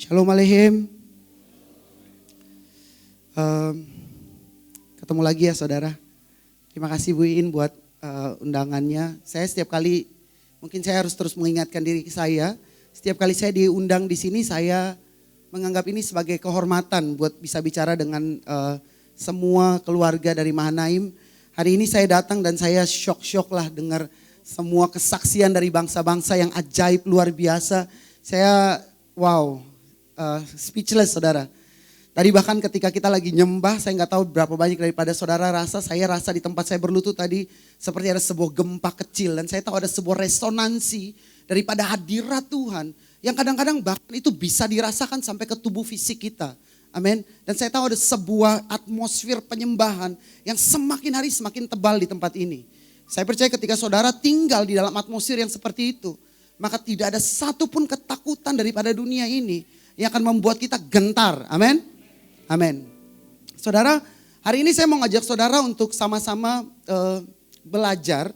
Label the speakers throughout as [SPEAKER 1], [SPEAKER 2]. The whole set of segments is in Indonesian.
[SPEAKER 1] Shalom Aleichem. Ketemu lagi ya saudara. Terima kasih Bu Iin buat undangannya. Saya setiap kali, mungkin saya harus terus mengingatkan diri saya. Setiap kali saya diundang di sini, saya menganggap ini sebagai kehormatan buat bisa bicara dengan semua keluarga dari Mahanaim. Hari ini saya datang dan saya syok lah dengar semua kesaksian dari bangsa-bangsa yang ajaib luar biasa. Saya speechless saudara. Tadi bahkan ketika kita lagi nyembah, saya nggak tahu berapa banyak daripada saudara rasa, saya rasa di tempat saya berlutut tadi seperti ada sebuah gempa kecil. Dan saya tahu ada sebuah resonansi daripada hadirat Tuhan yang kadang-kadang bahkan itu bisa dirasakan sampai ke tubuh fisik kita. Amin. Dan saya tahu ada sebuah atmosfer penyembahan yang semakin hari semakin tebal di tempat ini. Saya percaya ketika saudara tinggal di dalam atmosfer yang seperti itu, maka tidak ada satupun ketakutan daripada dunia ini yang akan membuat kita gentar. Amin. Amin. Saudara, hari ini saya mau ngajak saudara untuk sama-sama belajar.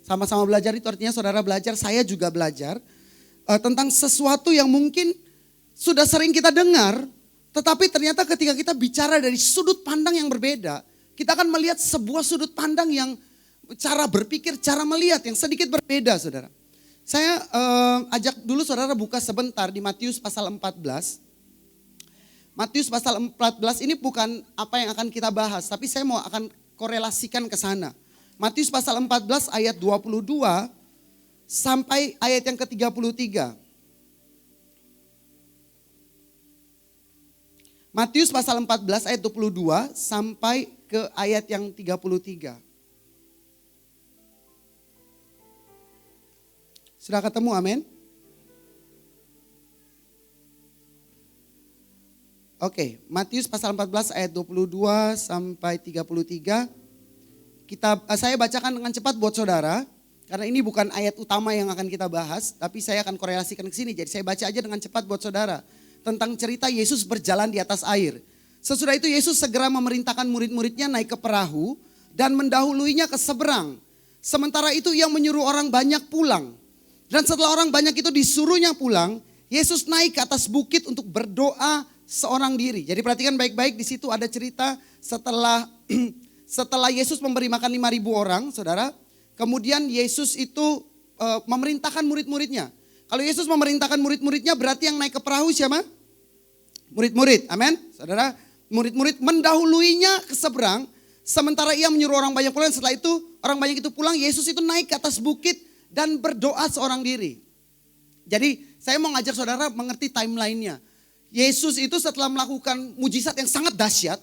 [SPEAKER 1] Sama-sama belajar itu artinya saudara belajar, saya juga belajar. Tentang sesuatu yang mungkin sudah sering kita dengar. Tetapi ternyata ketika kita bicara dari sudut pandang yang berbeda. Kita akan melihat sebuah sudut pandang yang cara berpikir, cara melihat yang sedikit berbeda saudara. Saya ajak dulu saudara buka sebentar di Matius pasal 14. Matius pasal 14 ini bukan apa yang akan kita bahas, tapi saya mau akan korelasikan ke sana. Matius pasal 14 ayat 22 sampai ayat yang ke-33. Matius pasal 14 ayat 22 sampai ke ayat yang 33. Sudah ketemu, amin? Oke, Matius pasal 14 ayat 22 sampai 33. Saya bacakan dengan cepat buat saudara, karena ini bukan ayat utama yang akan kita bahas, tapi saya akan korelasikan ke sini. Jadi saya baca aja dengan cepat buat saudara tentang cerita Yesus berjalan di atas air. Sesudah itu Yesus segera memerintahkan murid-muridnya naik ke perahu dan mendahuluinya ke seberang. Sementara itu ia menyuruh orang banyak pulang. Dan setelah orang banyak itu disuruhnya pulang, Yesus naik ke atas bukit untuk berdoa seorang diri. Jadi perhatikan baik-baik, di situ ada cerita setelah Yesus memberi makan 5.000 orang, saudara. Kemudian Yesus itu memerintahkan murid-muridnya. Kalau Yesus memerintahkan murid-muridnya, berarti yang naik ke perahu siapa? Murid-murid, amin. Saudara, murid-murid mendahuluinya ke seberang. Sementara ia menyuruh orang banyak pulang, setelah itu orang banyak itu pulang, Yesus itu naik ke atas bukit dan berdoa seorang diri. Jadi saya mau ngajak saudara mengerti timelinenya. Yesus itu setelah melakukan mujizat yang sangat dahsyat,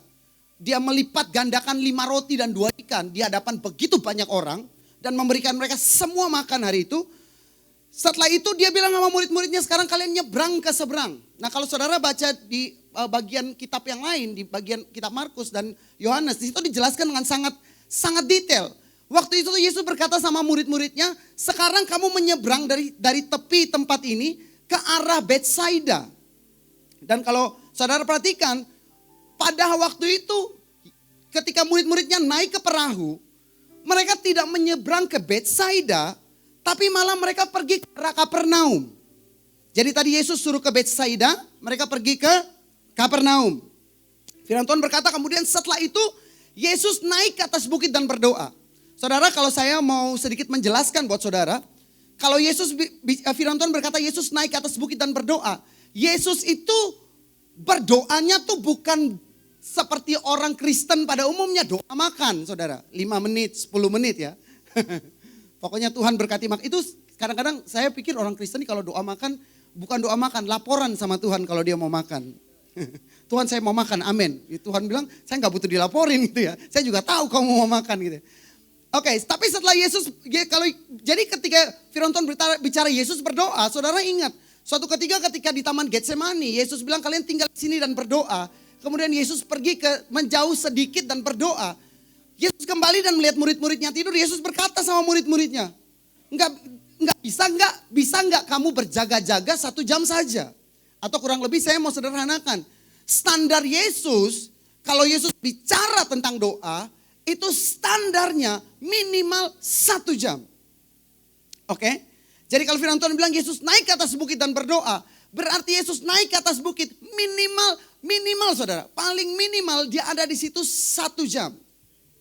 [SPEAKER 1] dia melipat gandakan 5 roti dan 2 ikan di hadapan begitu banyak orang dan memberikan mereka semua makan hari itu. Setelah itu dia bilang sama murid-muridnya, sekarang kalian nyebrang ke seberang. Nah kalau saudara baca di bagian kitab yang lain, di bagian kitab Markus dan Yohanes, di situ dijelaskan dengan sangat detail. Waktu itu Yesus berkata sama murid-muridnya, sekarang kamu menyeberang dari tepi tempat ini ke arah Betsaida. Dan kalau saudara perhatikan, pada waktu itu ketika murid-muridnya naik ke perahu, mereka tidak menyeberang ke Betsaida, tapi malah mereka pergi ke Kapernaum. Jadi tadi Yesus suruh ke Betsaida, mereka pergi ke Kapernaum. Firman Tuhan berkata kemudian setelah itu Yesus naik ke atas bukit dan berdoa. Saudara, kalau saya mau sedikit menjelaskan buat saudara, kalau Firman Tuhan berkata Yesus naik ke atas bukit dan berdoa. Yesus itu berdoanya tuh bukan seperti orang Kristen pada umumnya doa makan, saudara. 5 menit, 10 menit ya. Pokoknya Tuhan berkati makan. Itu kadang-kadang saya pikir orang Kristen kalau doa makan, bukan doa makan, laporan sama Tuhan kalau dia mau makan. Tuhan saya mau makan, amin. Tuhan bilang saya gak butuh dilaporin gitu ya. Saya juga tahu kamu mau makan gitu. Oke, tapi setelah Yesus, jadi ketika Firman Tuhan bicara Yesus berdoa, saudara ingat. Suatu ketika di Taman Getsemani, Yesus bilang kalian tinggal di sini dan berdoa. Kemudian Yesus pergi menjauh sedikit dan berdoa. Yesus kembali dan melihat murid-muridnya tidur. Yesus berkata sama murid-muridnya, bisa nggak kamu berjaga-jaga 1 jam saja? Atau kurang lebih saya mau sederhanakan. Standar Yesus, kalau Yesus bicara tentang doa, itu standarnya minimal 1 jam. Oke? Jadi kalau firman Tuhan bilang Yesus naik ke atas bukit dan berdoa, Berarti Yesus naik ke atas bukit minimal saudara. Paling minimal dia ada di situ 1 jam.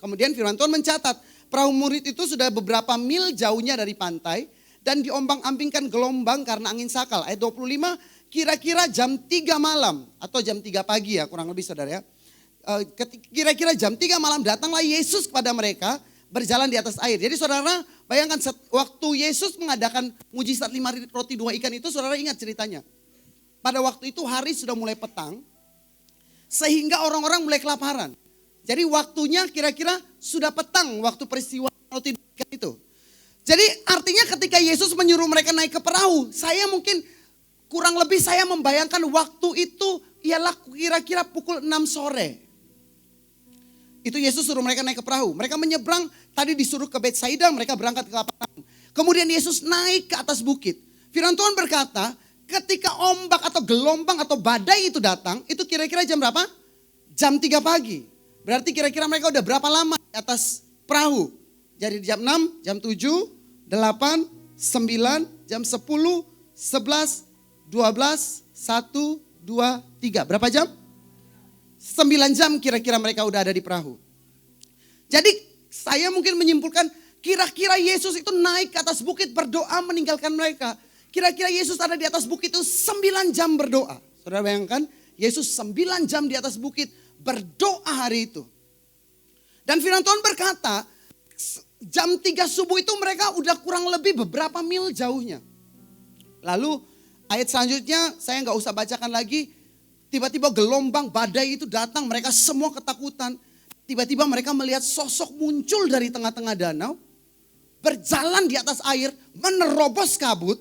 [SPEAKER 1] Kemudian firman Tuhan mencatat perahu murid itu sudah beberapa mil jauhnya dari pantai. Dan diombang-ambingkan gelombang karena angin sakal. Ayat 25 kira-kira jam 3 malam atau jam 3 pagi ya kurang lebih saudara ya. Kira-kira jam 3 malam datanglah Yesus kepada mereka berjalan di atas air. Jadi saudara bayangkan waktu Yesus mengadakan mujizat 5 roti 2 ikan itu saudara ingat ceritanya. Pada waktu itu hari sudah mulai petang sehingga orang-orang mulai kelaparan. Jadi waktunya kira-kira sudah petang waktu peristiwa roti 2 ikan itu. Jadi artinya ketika Yesus menyuruh mereka naik ke perahu, saya mungkin kurang lebih saya membayangkan waktu itu ialah kira-kira pukul 6 sore. Itu Yesus suruh mereka naik ke perahu. Mereka menyeberang, tadi disuruh ke Betsaida, mereka berangkat ke Kapernaum. Kemudian Yesus naik ke atas bukit. Firman Tuhan berkata, ketika ombak atau gelombang atau badai itu datang, itu kira-kira jam berapa? Jam 3 pagi. Berarti kira-kira mereka udah berapa lama di atas perahu? Jadi jam 6, jam 7, 8, 9, jam 10, 11, 12, 1, 2, 3. Berapa jam? 9 jam kira-kira mereka udah ada di perahu. Jadi saya mungkin menyimpulkan kira-kira Yesus itu naik ke atas bukit berdoa meninggalkan mereka. Kira-kira Yesus ada di atas bukit itu 9 jam berdoa. Saudara bayangkan Yesus 9 jam di atas bukit berdoa hari itu. Dan firman Tuhan berkata jam 3 subuh itu mereka udah kurang lebih beberapa mil jauhnya. Lalu ayat selanjutnya saya nggak usah bacakan lagi. Tiba-tiba gelombang badai itu datang, mereka semua ketakutan. Tiba-tiba mereka melihat sosok muncul dari tengah-tengah danau. Berjalan di atas air, menerobos kabut.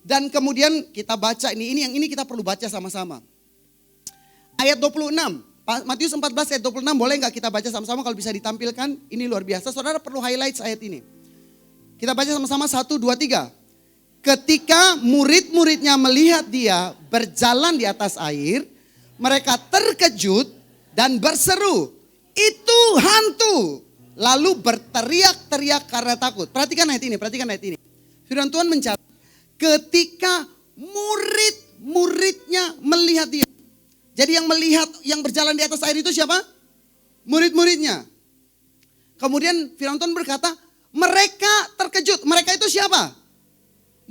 [SPEAKER 1] Dan kemudian kita baca yang ini kita perlu baca sama-sama. Ayat 26. Matius 14 ayat 26 boleh nggak kita baca sama-sama kalau bisa ditampilkan? Ini luar biasa, saudara perlu highlight ayat ini. Kita baca sama-sama 1, 2, 3. Ketika murid-muridnya melihat dia berjalan di atas air, mereka terkejut dan berseru, itu hantu. Lalu berteriak-teriak karena takut. Perhatikan ayat ini. Firman Tuhan mencatat, ketika murid-muridnya melihat dia. Jadi yang berjalan di atas air itu siapa? Murid-muridnya. Kemudian firman Tuhan berkata, mereka terkejut. Mereka itu siapa?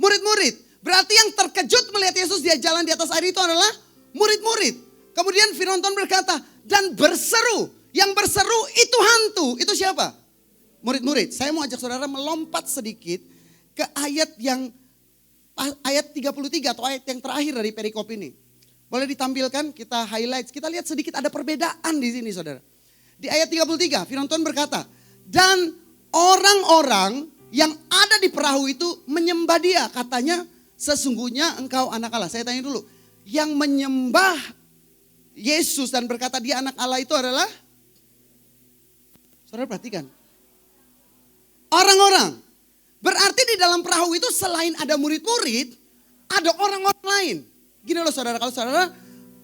[SPEAKER 1] Murid-murid. Berarti yang terkejut melihat Yesus dia jalan di atas air itu adalah murid-murid. Kemudian firman Tuhan berkata, dan berseru. Yang berseru itu hantu. Itu siapa? Murid-murid. Saya mau ajak saudara melompat sedikit ke ayat 33 atau ayat yang terakhir dari perikop ini. Boleh ditampilkan, kita highlight, kita lihat sedikit ada perbedaan di sini saudara. Di ayat 33 firman Tuhan berkata, dan orang-orang yang ada di perahu itu menyembah dia. Katanya sesungguhnya engkau anak Allah. Saya tanya dulu, yang menyembah Yesus dan berkata dia anak Allah itu adalah, saudara perhatikan, orang-orang. Berarti di dalam perahu itu selain ada murid-murid, ada orang-orang lain. Gini loh saudara, kalau saudara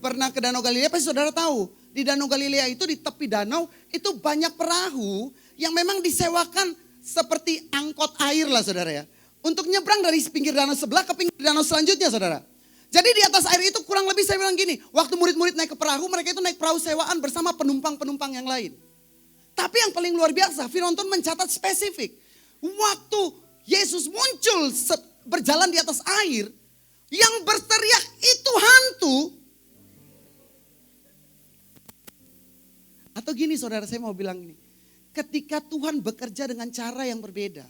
[SPEAKER 1] pernah ke Danau Galilea pasti saudara tahu. Di Danau Galilea itu di tepi danau itu banyak perahu yang memang disewakan seperti angkot air lah saudara ya. Untuk nyebrang dari pinggir danau sebelah ke pinggir danau selanjutnya saudara. Jadi di atas air itu kurang lebih saya bilang gini. Waktu murid-murid naik ke perahu, mereka itu naik perahu sewaan bersama penumpang-penumpang yang lain. Tapi yang paling luar biasa, firman Tuhan mencatat spesifik. Waktu Yesus muncul berjalan di atas air, yang berteriak itu hantu. Atau gini saudara, saya mau bilang ini. Ketika Tuhan bekerja dengan cara yang berbeda,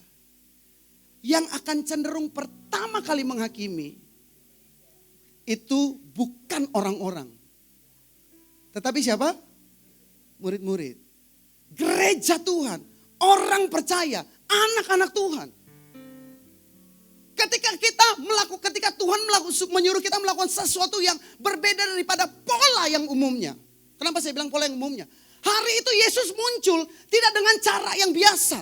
[SPEAKER 1] yang akan cenderung pertama kali menghakimi, itu bukan orang-orang. Tetapi siapa? Murid-murid. Gereja Tuhan, orang percaya, anak-anak Tuhan. Ketika Tuhan menyuruh kita melakukan sesuatu yang berbeda daripada pola yang umumnya. Kenapa saya bilang pola yang umumnya? Hari itu Yesus muncul tidak dengan cara yang biasa.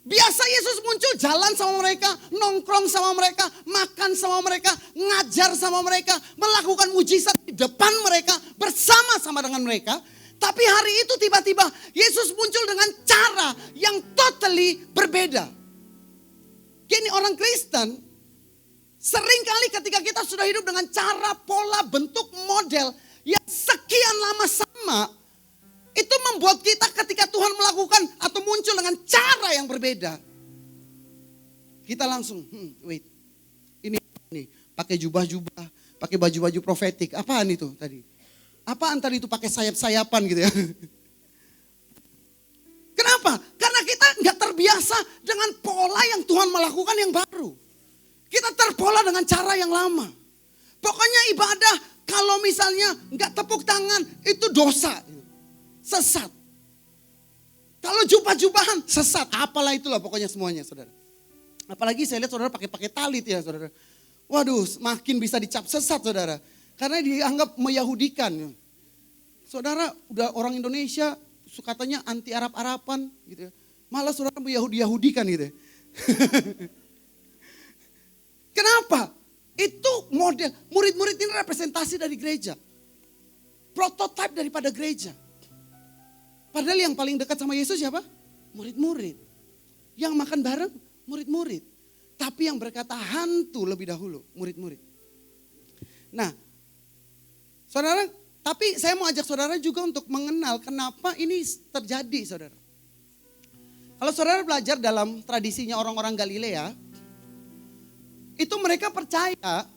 [SPEAKER 1] Biasa Yesus muncul jalan sama mereka, nongkrong sama mereka, makan sama mereka, ngajar sama mereka, melakukan mujizat di depan mereka, bersama-sama dengan mereka. Tapi hari itu tiba-tiba Yesus muncul dengan cara yang totally berbeda. Gini orang Kristen Seringkali ketika kita sudah hidup dengan cara, pola, bentuk, model yang sekian lama sama, itu membuat kita ketika Tuhan melakukan atau muncul dengan cara yang berbeda, kita langsung, wait, ini pakai jubah-jubah, pakai baju-baju profetik, apaan itu tadi? Apaan tadi itu pakai sayap-sayapan gitu ya? Kenapa? Karena kita nggak terbiasa dengan pola yang Tuhan melakukan yang baru. Kita terpola dengan cara yang lama. Pokoknya ibadah kalau misalnya nggak tepuk tangan itu dosa, sesat. Kalau jubah-jubahan sesat, apalah itulah pokoknya semuanya, saudara. Apalagi saya lihat saudara pakai talit ya, saudara. Waduh, makin bisa dicap sesat, saudara. Karena dianggap meyahudikan. Saudara, udah orang Indonesia katanya anti Arab-Araban gitu ya. Malah saudara meyahudi-yahudikan gitu ya. Kenapa? Itu model, murid-murid ini representasi dari gereja. Prototipe daripada gereja. Padahal yang paling dekat sama Yesus siapa? Murid-murid. Yang makan bareng, murid-murid. Tapi yang berkata hantu lebih dahulu, murid-murid. Nah, saudara, tapi saya mau ajak saudara juga untuk mengenal kenapa ini terjadi, saudara. Kalau saudara belajar dalam tradisinya orang-orang Galilea, itu mereka percaya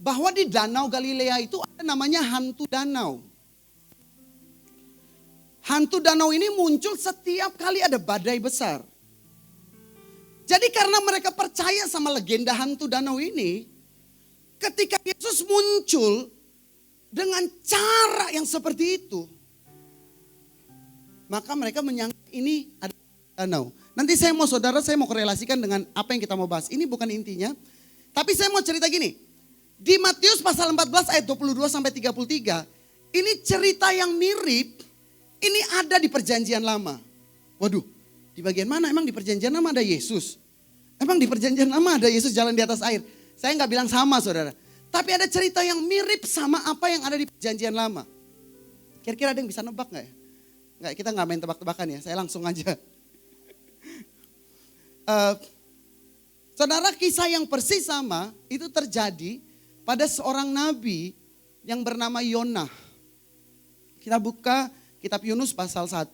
[SPEAKER 1] bahwa di Danau Galilea itu ada namanya hantu danau. Hantu danau ini muncul setiap kali ada badai besar. Jadi karena mereka percaya sama legenda hantu danau ini, ketika Yesus muncul dengan cara yang seperti itu, maka mereka menyangka ini ada danau. Nanti saya mau korelasikan dengan apa yang kita mau bahas. Ini bukan intinya. Tapi saya mau cerita gini, di Matius pasal 14 ayat 22 sampai 33, ini cerita yang mirip, ini ada di perjanjian lama. Waduh, di bagian mana emang di perjanjian lama ada Yesus? Emang di perjanjian lama ada Yesus jalan di atas air? Saya nggak bilang sama, saudara. Tapi ada cerita yang mirip sama apa yang ada di perjanjian lama. Kira-kira ada yang bisa nebak nggak ya? Nggak, kita nggak main tebak-tebakan ya, saya langsung aja. Saudara, kisah yang persis sama itu terjadi pada seorang nabi yang bernama Yonah. Kita buka kitab Yunus pasal 1.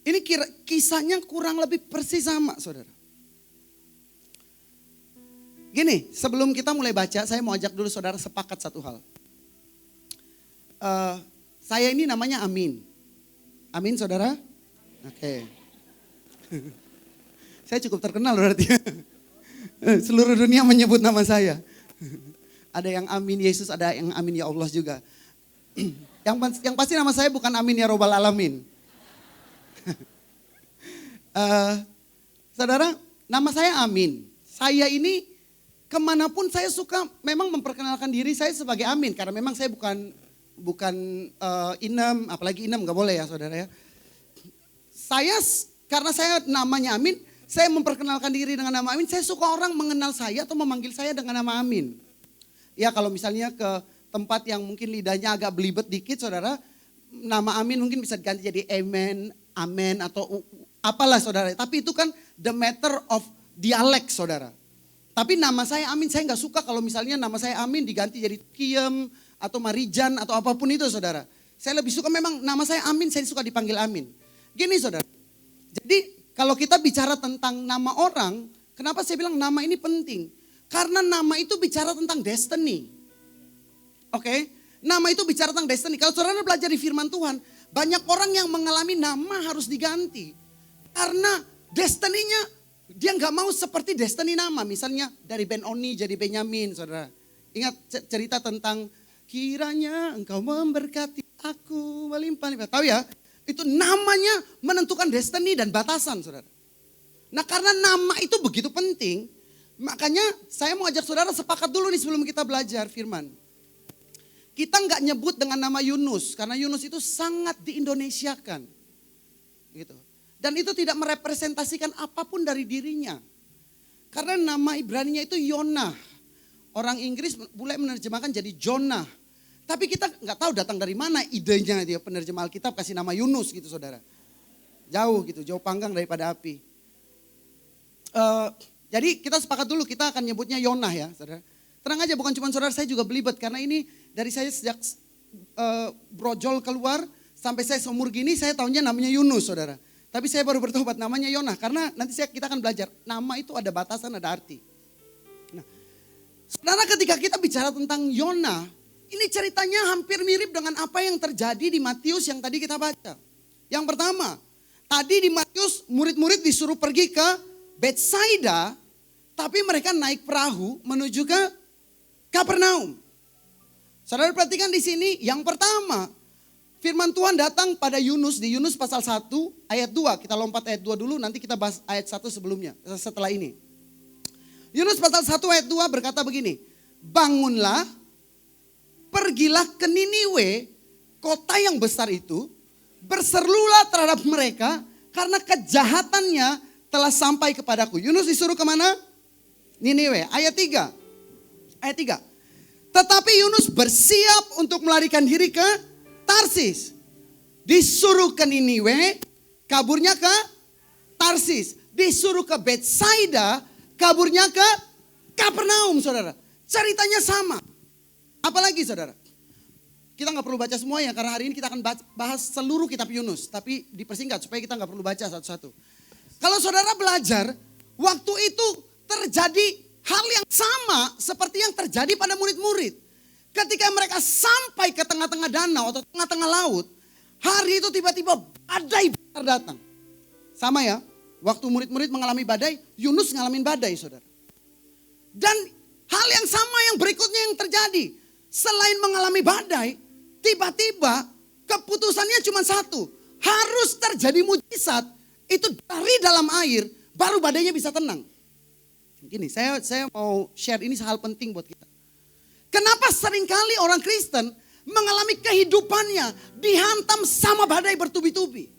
[SPEAKER 1] Ini kisahnya kurang lebih persis sama, saudara. Gini, sebelum kita mulai baca, saya mau ajak dulu saudara sepakat satu hal. Saya ini namanya Amin. Amin, saudara? Oke. Saya cukup terkenal berarti. Seluruh dunia menyebut nama saya. Ada yang amin Yesus, ada yang amin ya Allah juga. Yang pasti nama saya bukan amin ya robbal alamin. Saudara, nama saya Amin. Saya ini kemanapun saya suka memang memperkenalkan diri saya sebagai Amin. Karena memang saya bukan Inem, apalagi Inem gak boleh ya saudara ya. Karena saya namanya Amin, saya memperkenalkan diri dengan nama Amin, saya suka orang mengenal saya atau memanggil saya dengan nama Amin. Ya kalau misalnya ke tempat yang mungkin lidahnya agak belibet dikit saudara, nama Amin mungkin bisa diganti jadi Amen, Amen atau apalah saudara. Tapi itu kan the matter of dialek saudara. Tapi nama saya Amin, saya gak suka kalau misalnya nama saya Amin diganti jadi Kiem atau Marijan atau apapun itu saudara. Saya lebih suka memang nama saya Amin, saya suka dipanggil Amin. Gini saudara, jadi kalau kita bicara tentang nama orang, kenapa saya bilang nama ini penting? Karena nama itu bicara tentang destiny. Oke? Nama itu bicara tentang destiny. Kalau saudara belajar di firman Tuhan, banyak orang yang mengalami nama harus diganti. Karena destiny-nya dia nggak mau seperti destiny nama. Misalnya dari Ben-Oni jadi Benyamin, saudara. Ingat cerita tentang kiranya engkau memberkati aku melimpah-limpah. Tahu ya? Itu namanya menentukan destiny dan batasan, saudara. Nah karena nama itu begitu penting, makanya saya mau ajak saudara sepakat dulu nih sebelum kita belajar firman. Kita nggak nyebut dengan nama Yunus, karena Yunus itu sangat diindonesiakan. Gitu. Dan itu tidak merepresentasikan apapun dari dirinya. Karena nama Ibraninya itu Yonah. Orang Inggris mulai menerjemahkan jadi Jonah. Tapi kita nggak tahu datang dari mana idenya dia penerjemah Alkitab kasih nama Yunus gitu saudara. Jauh gitu, jauh panggang daripada api. Jadi kita sepakat dulu, kita akan nyebutnya Yonah ya, saudara. Tenang aja, bukan cuma saudara, saya juga belibet. Karena ini dari saya sejak brojol keluar sampai saya seumur gini, saya tahunya namanya Yunus, saudara. Tapi saya baru bertobat namanya Yonah. Karena nanti kita akan belajar, nama itu ada batasan, ada arti. Nah, saudara, ketika kita bicara tentang Yonah, ini ceritanya hampir mirip dengan apa yang terjadi di Matius yang tadi kita baca. Yang pertama, tadi di Matius murid-murid disuruh pergi ke Betsaida, tapi mereka naik perahu menuju ke Kapernaum. Saudara perhatikan di sini, yang pertama, firman Tuhan datang pada Yunus, di Yunus pasal 1 ayat 2. Kita lompat ayat 2 dulu, nanti kita bahas ayat 1 sebelumnya, setelah ini. Yunus pasal 1 ayat 2 berkata begini, bangunlah, pergilah ke Niniwe, kota yang besar itu, berserulah terhadap mereka karena kejahatannya telah sampai kepadaku. Yunus disuruh kemana? Niniwe. Ayat 3. Ayat 3. Tetapi Yunus bersiap untuk melarikan diri ke Tarsis. Disuruh ke Niniwe, kaburnya ke Tarsis. Disuruh ke Betsaida, kaburnya ke Kapernaum, saudara. Ceritanya sama. Apalagi saudara? Kita nggak perlu baca semuanya karena hari ini kita akan bahas seluruh kitab Yunus. Tapi dipersingkat supaya kita nggak perlu baca satu-satu. Kalau saudara belajar, waktu itu terjadi hal yang sama seperti yang terjadi pada murid-murid. Ketika mereka sampai ke tengah-tengah danau atau tengah-tengah laut, hari itu tiba-tiba badai besar datang. Sama ya, waktu murid-murid mengalami badai, Yunus ngalamin badai, saudara. Dan hal yang sama yang berikutnya yang terjadi. Selain mengalami badai, tiba-tiba keputusannya cuma satu. Harus terjadi mujizat, itu dari dalam air, baru badainya bisa tenang. Gini, saya mau share ini hal penting buat kita. Kenapa seringkali orang Kristen mengalami kehidupannya dihantam sama badai bertubi-tubi.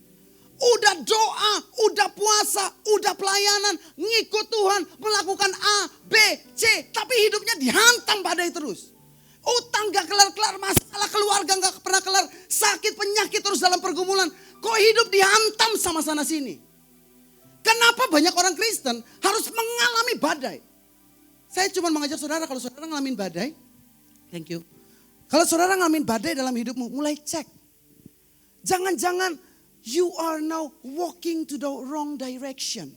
[SPEAKER 1] Udah doa, udah puasa, udah pelayanan, ngikut Tuhan, melakukan A, B, C. Tapi hidupnya dihantam badai terus. Utang gak kelar-kelar, masalah keluarga gak pernah kelar. Sakit, penyakit terus dalam pergumulan. Kok hidup dihantam sama sana sini. Kenapa banyak orang Kristen harus mengalami badai? Saya cuma mengajak saudara, kalau saudara ngalamin badai, thank you. Kalau saudara ngalamin badai dalam hidupmu, mulai cek. Jangan-jangan you are now walking to the wrong direction.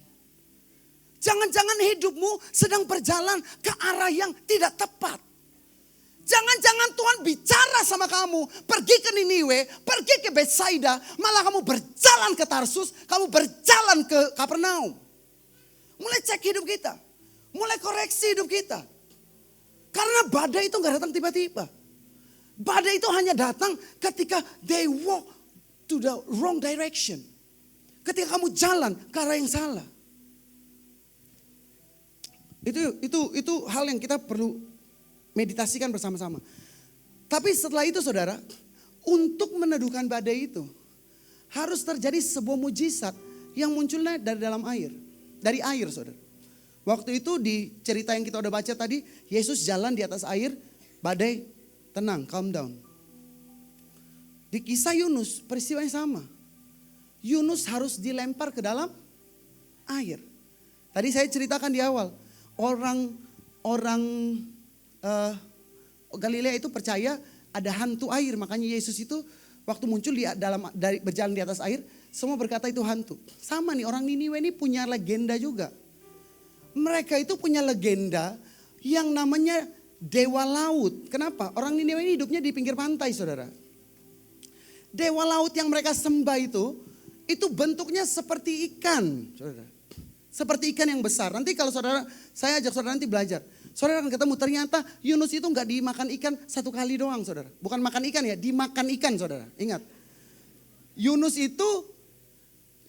[SPEAKER 1] Jangan-jangan hidupmu sedang berjalan ke arah yang tidak tepat. Jangan-jangan Tuhan bicara sama kamu, pergi ke Niniwe, pergi ke Betsaida, malah kamu berjalan ke Tarsus, kamu berjalan ke Kapernaum. Mulai cek hidup kita, mulai koreksi hidup kita. Karena badai itu gak datang tiba-tiba. Badai itu hanya datang ketika they walk to the wrong direction. Ketika kamu jalan ke arah yang salah. Itu hal yang kita perlu meditasikan bersama-sama. Tapi setelah itu saudara, untuk meneduhkan badai itu harus terjadi sebuah mujizat yang munculnya dari dalam air. Dari air, saudara. Waktu itu di cerita yang kita udah baca tadi, Yesus jalan di atas air, badai tenang, calm down. Di kisah Yunus, peristiwanya sama. Yunus harus dilempar ke dalam air. Tadi saya ceritakan di awal, orang Galilea itu percaya ada hantu air, makanya Yesus itu waktu muncul berjalan di atas air, semua berkata itu hantu. Sama nih, orang Niniwe ini punya legenda juga. Mereka itu punya legenda yang namanya dewa laut. Kenapa? Orang Niniwe ini hidupnya di pinggir pantai, saudara. Dewa laut yang mereka sembah itu bentuknya seperti ikan, saudara. Seperti ikan yang besar. Nanti kalau saudara, saya ajak saudara nanti belajar. Saudara akan ketemu ternyata Yunus itu gak dimakan ikan satu kali doang, saudara. Bukan makan ikan ya, dimakan ikan, saudara. Ingat. Yunus itu,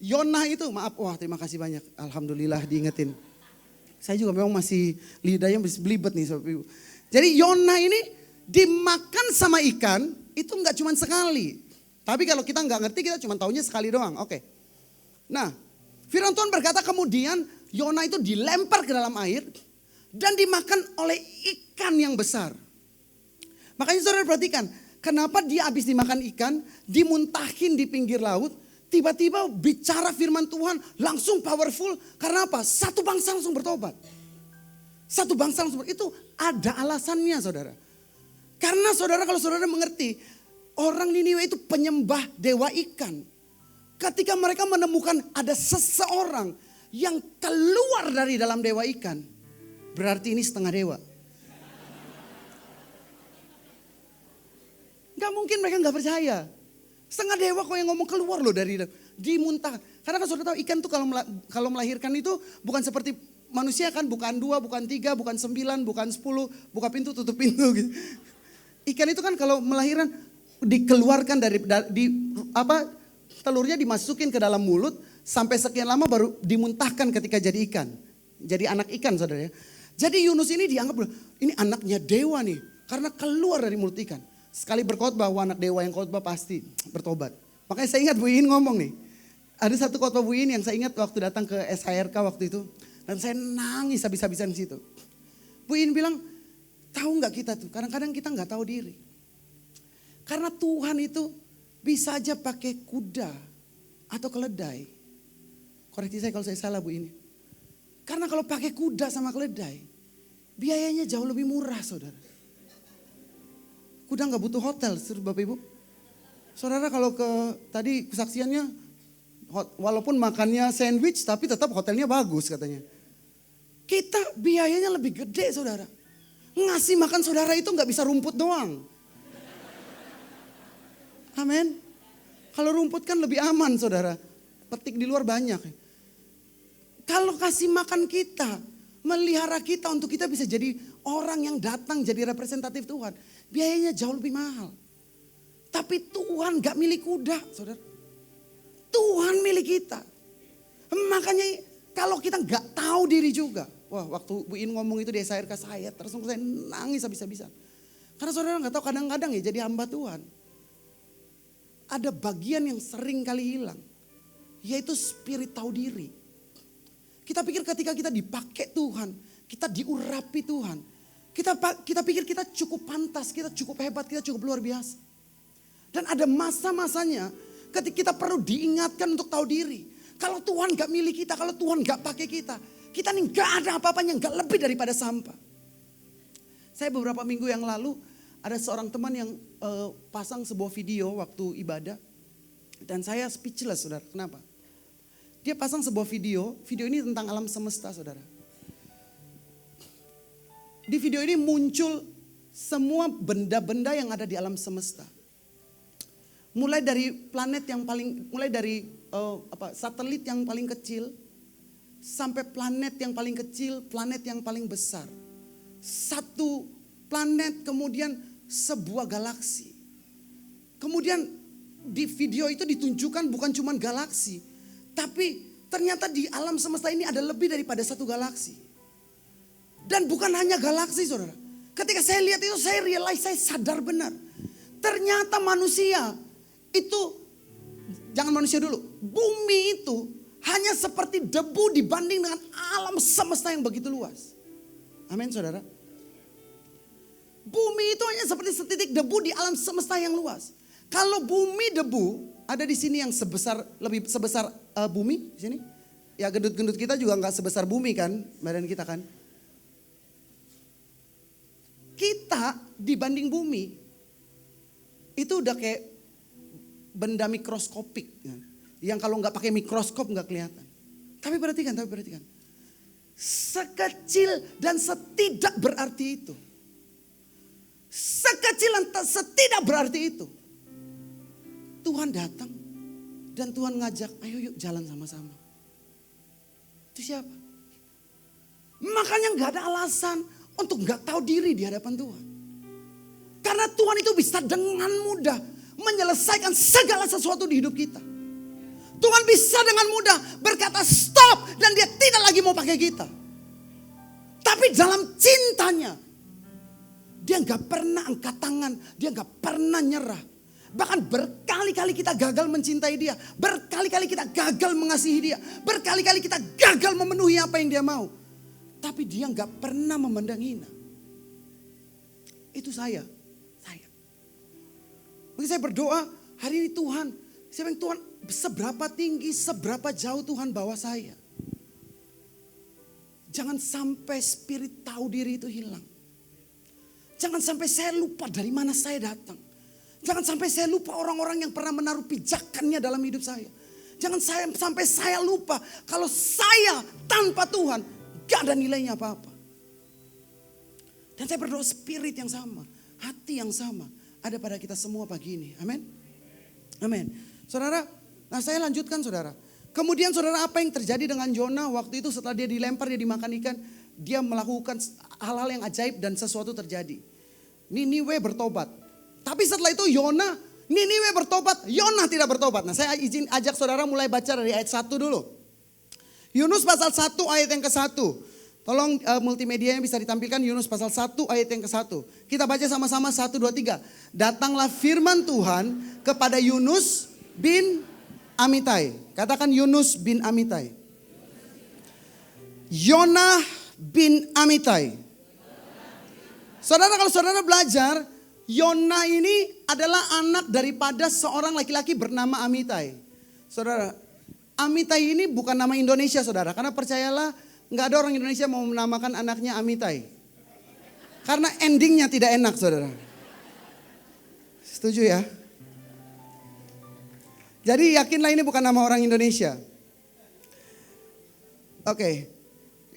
[SPEAKER 1] Yonah itu, maaf, wah terima kasih banyak. Alhamdulillah diingetin. Saya juga memang masih lidahnya belibet nih, Sobat Ibu. Jadi Yonah ini dimakan sama ikan itu gak cuma sekali. Tapi kalau kita gak ngerti, kita cuma taunya sekali doang. Oke. Nah, firman Tuhan berkata kemudian Yonah itu dilempar ke dalam air dan dimakan oleh ikan yang besar. Makanya saudara perhatikan, kenapa dia habis dimakan ikan, dimuntahin di pinggir laut, tiba-tiba bicara firman Tuhan langsung powerful. Karena apa? Satu bangsa langsung bertobat. Satu bangsa langsung bertobat. Itu ada alasannya saudara. Karena saudara, kalau saudara mengerti, orang Niniwe itu penyembah dewa ikan. Ketika mereka menemukan ada seseorang yang keluar dari dalam dewa ikan, berarti ini setengah dewa. Gak mungkin mereka gak percaya. Setengah dewa kok yang ngomong keluar loh dari dimuntah. Karena kan saudara tahu ikan tuh kalau melahirkan itu bukan seperti manusia kan, bukan 2, bukan 3, bukan 9, bukan 10, buka pintu tutup pintu gitu. Ikan itu kan kalau melahirkan dikeluarkan telurnya dimasukin ke dalam mulut sampai sekian lama baru dimuntahkan ketika jadi ikan. Jadi anak ikan saudara ya. Jadi Yunus ini dianggap ini anaknya dewa nih karena keluar dari mulut ikan. Sekali berkhotbah, anak dewa yang khotbah pasti bertobat. Makanya saya ingat Bu In ngomong nih. Ada satu khotbah Bu In yang saya ingat waktu datang ke SHRK waktu itu. Dan saya nangis habis-habisan di situ. Bu In bilang, tahu gak kita tuh, kadang-kadang kita gak tahu diri. Karena Tuhan itu bisa aja pakai kuda atau keledai. Koreksi saya kalau saya salah Bu ini. Karena kalau pakai kuda sama keledai, biayanya jauh lebih murah saudara. Kuda gak butuh hotel, Bapak Ibu. Saudara kalau tadi kesaksiannya, walaupun makannya sandwich tapi tetap hotelnya bagus katanya. Kita biayanya lebih gede saudara. Ngasih makan saudara itu gak bisa rumput doang. Amin. Kalau rumput kan lebih aman saudara. Petik di luar banyak. Kalau kasih makan kita, melihara kita untuk kita bisa jadi orang yang datang jadi representatif Tuhan. Biayanya jauh lebih mahal. Tapi Tuhan gak milik kuda saudara. Tuhan milik kita. Makanya kalau kita gak tahu diri juga. Wah waktu Bu In ngomong itu di SHRK saya nangis habis-habisan. Karena saudara gak tahu kadang-kadang ya jadi hamba Tuhan. Ada bagian yang sering kali hilang. Yaitu spirit tahu diri. Kita pikir ketika kita dipakai Tuhan. Kita diurapi Tuhan. Kita pikir kita cukup pantas, kita cukup hebat, kita cukup luar biasa. Dan ada masa-masanya ketika kita perlu diingatkan untuk tahu diri. Kalau Tuhan gak milih kita, kalau Tuhan gak pakai kita nih gak ada apa-apanya, gak lebih daripada sampah. Saya beberapa minggu yang lalu ada seorang teman yang pasang sebuah video waktu ibadah. Dan saya speechless saudara, kenapa? Dia pasang sebuah video ini tentang alam semesta saudara. Di video ini muncul semua benda-benda yang ada di alam semesta. Mulai dari planet yang satelit yang paling kecil sampai planet yang paling kecil, planet yang paling besar. Satu planet kemudian sebuah galaksi. Kemudian di video itu ditunjukkan bukan cuma galaksi, tapi ternyata di alam semesta ini ada lebih daripada satu galaksi. Dan bukan hanya galaksi saudara. Ketika saya lihat itu saya realize, saya sadar benar. Ternyata manusia itu, jangan manusia dulu. Bumi itu hanya seperti debu dibanding dengan alam semesta yang begitu luas. Amin saudara. Bumi itu hanya seperti setitik debu di alam semesta yang luas. Kalau bumi debu, ada di sini yang lebih sebesar bumi di sini. Ya gendut-gendut kita juga nggak sebesar bumi kan, badan kita kan. Kita dibanding bumi itu udah kayak benda mikroskopik yang kalau nggak pakai mikroskop nggak kelihatan. Tapi perhatikan, sekecil dan setidak berarti itu, sekecil dan setidak berarti itu, Tuhan datang dan Tuhan ngajak, ayo yuk jalan sama-sama. Itu siapa? Makanya nggak ada alasan untuk gak tahu diri di hadapan Tuhan. Karena Tuhan itu bisa dengan mudah menyelesaikan segala sesuatu di hidup kita. Tuhan bisa dengan mudah berkata stop dan dia tidak lagi mau pakai kita. Tapi dalam cintanya, dia gak pernah angkat tangan, dia gak pernah nyerah. Bahkan berkali-kali kita gagal mencintai dia, berkali-kali kita gagal mengasihi dia, berkali-kali kita gagal memenuhi apa yang dia mau. Tapi dia gak pernah memandang hina. Itu saya. Maka saya berdoa hari ini Tuhan Saya bilang, Tuhan, seberapa tinggi, seberapa jauh Tuhan bawa saya. Jangan sampai spirit tahu diri itu hilang. Jangan sampai saya lupa dari mana saya datang. Jangan sampai saya lupa orang-orang yang pernah menaruh pijakannya dalam hidup saya. Jangan sampai saya lupa kalau saya tanpa Tuhan gak ada nilainya apa-apa. Dan saya berdoa spirit yang sama, hati yang sama ada pada kita semua pagi ini. Amin. Amin. Saudara, nah saya lanjutkan saudara. Kemudian saudara, apa yang terjadi dengan Yona waktu itu setelah dia dilempar, dia dimakan ikan. Dia melakukan hal-hal yang ajaib dan sesuatu terjadi. Niniwe bertobat. Tapi setelah itu Niniwe bertobat, Yona tidak bertobat. Nah saya izin ajak saudara mulai baca dari ayat 1 dulu. Yunus pasal 1 ayat yang ke-1. Tolong multimedianya bisa ditampilkan Yunus pasal 1 ayat yang ke-1. Kita baca sama-sama 1, 2, 3. Datanglah firman Tuhan kepada Yunus bin Amitai. Katakan Yunus bin Amitai. Yona bin Amitai. Saudara, kalau saudara belajar, Yona ini adalah anak daripada seorang laki-laki bernama Amitai. Saudara, Amitai ini bukan nama Indonesia saudara. Karena percayalah, nggak ada orang Indonesia mau menamakan anaknya Amitai. Karena endingnya tidak enak saudara. Setuju ya? Jadi yakinlah ini bukan nama orang Indonesia. Oke.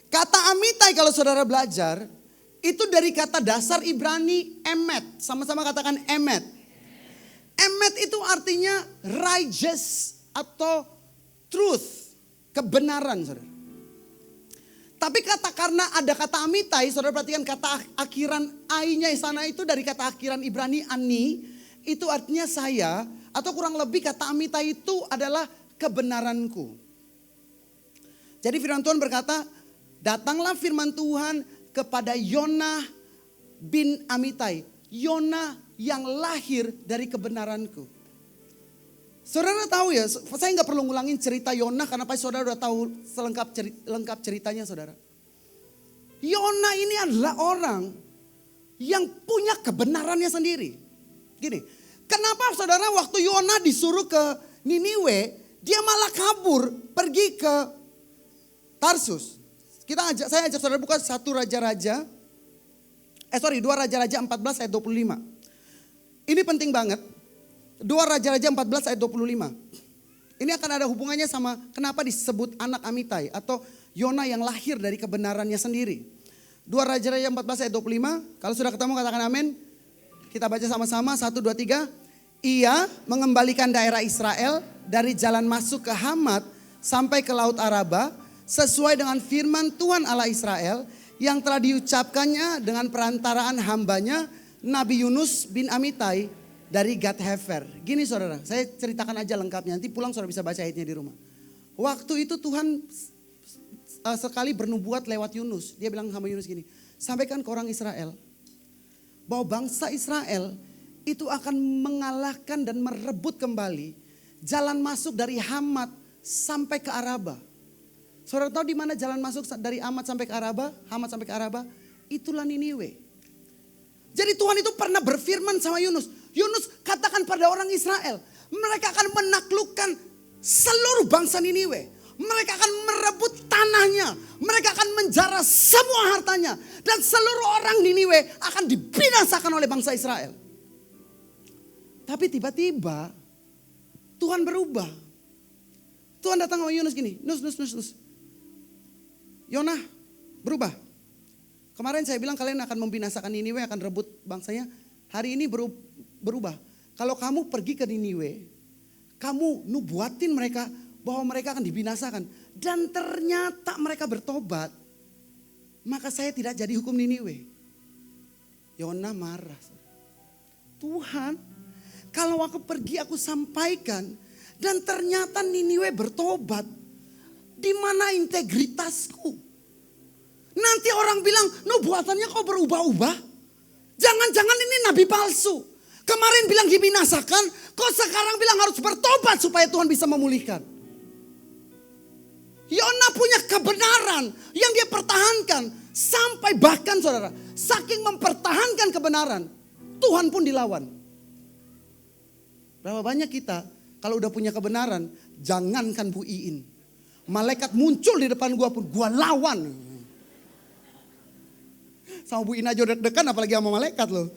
[SPEAKER 1] Kata Amitai kalau saudara belajar, itu dari kata dasar Ibrani emet. Sama-sama katakan emet. Emet itu artinya righteous atau truth. Kebenaran saudara. Tapi karena ada kata Amitai, saudara perhatikan kata akhiran ai-nya di sana itu dari kata akhiran Ibrani ani. Itu artinya saya, atau kurang lebih kata Amitai itu adalah kebenaranku. Jadi firman Tuhan berkata, datanglah firman Tuhan kepada Yona bin Amitai. Yona yang lahir dari kebenaranku. Saudara tahu ya, saya nggak perlu ngulangin cerita Yona karena pasti saudara udah tahu lengkap ceritanya saudara. Yona ini adalah orang yang punya kebenarannya sendiri. Gini, kenapa saudara waktu Yona disuruh ke Niniwe, dia malah kabur pergi ke Tarsus. Saya ajak saudara buka 2 Raja-Raja 14 ayat 25. Ini penting banget. 2 Raja-Raja 14 ayat 25. Ini akan ada hubungannya sama kenapa disebut anak Amitai atau Yona yang lahir dari kebenarannya sendiri. 2 Raja-Raja 14 ayat 25. Kalau sudah ketemu katakan amin. Kita baca sama-sama 1, 2, 3. Ia mengembalikan daerah Israel dari jalan masuk ke Hamat sampai ke Laut Araba sesuai dengan firman Tuhan Allah Israel yang telah diucapkannya dengan perantaraan hambanya Nabi Yunus bin Amitai dari Gad-Hefer. Gini saudara, saya ceritakan aja lengkapnya. Nanti pulang saudara bisa baca ayatnya di rumah. Waktu itu Tuhan sekali bernubuat lewat Yunus. Dia bilang sama Yunus gini, sampaikan ke orang Israel bahwa bangsa Israel itu akan mengalahkan dan merebut kembali jalan masuk dari Hamat sampai ke Araba. Saudara tahu di mana jalan masuk dari Hamat sampai ke Araba? Hamat sampai ke Araba? Itulah Niniwe. Jadi Tuhan itu pernah berfirman sama Yunus. Yunus katakan pada orang Israel, mereka akan menaklukkan seluruh bangsa Niniwe. Mereka akan merebut tanahnya. Mereka akan menjara semua hartanya. Dan seluruh orang Niniwe akan dibinasakan oleh bangsa Israel. Tapi tiba-tiba Tuhan berubah. Tuhan datang sama Yunus gini, Nus. Yona berubah. Kemarin saya bilang kalian akan membinasakan Niniwe, akan rebut bangsanya. Hari ini berubah. Kalau kamu pergi ke Niniwe, kamu nubuatin mereka bahwa mereka akan dibinasakan. Dan ternyata mereka bertobat. Maka saya tidak jadi hukum Niniwe. Yona marah. Tuhan, kalau aku pergi aku sampaikan. Dan ternyata Niniwe bertobat. Di mana integritasku? Nanti orang bilang, nubuatannya kok berubah-ubah? Jangan-jangan ini nabi palsu. Kemarin bilang dibinasakan, kok sekarang bilang harus bertobat supaya Tuhan bisa memulihkan. Yona punya kebenaran yang dia pertahankan. Sampai bahkan saudara, saking mempertahankan kebenaran, Tuhan pun dilawan. Berapa banyak kita, kalau udah punya kebenaran, jangankan Bu Iin. Malaikat muncul di depan gua pun, gua lawan. Sama Bu Iin aja deg-degan, apalagi sama malaikat loh.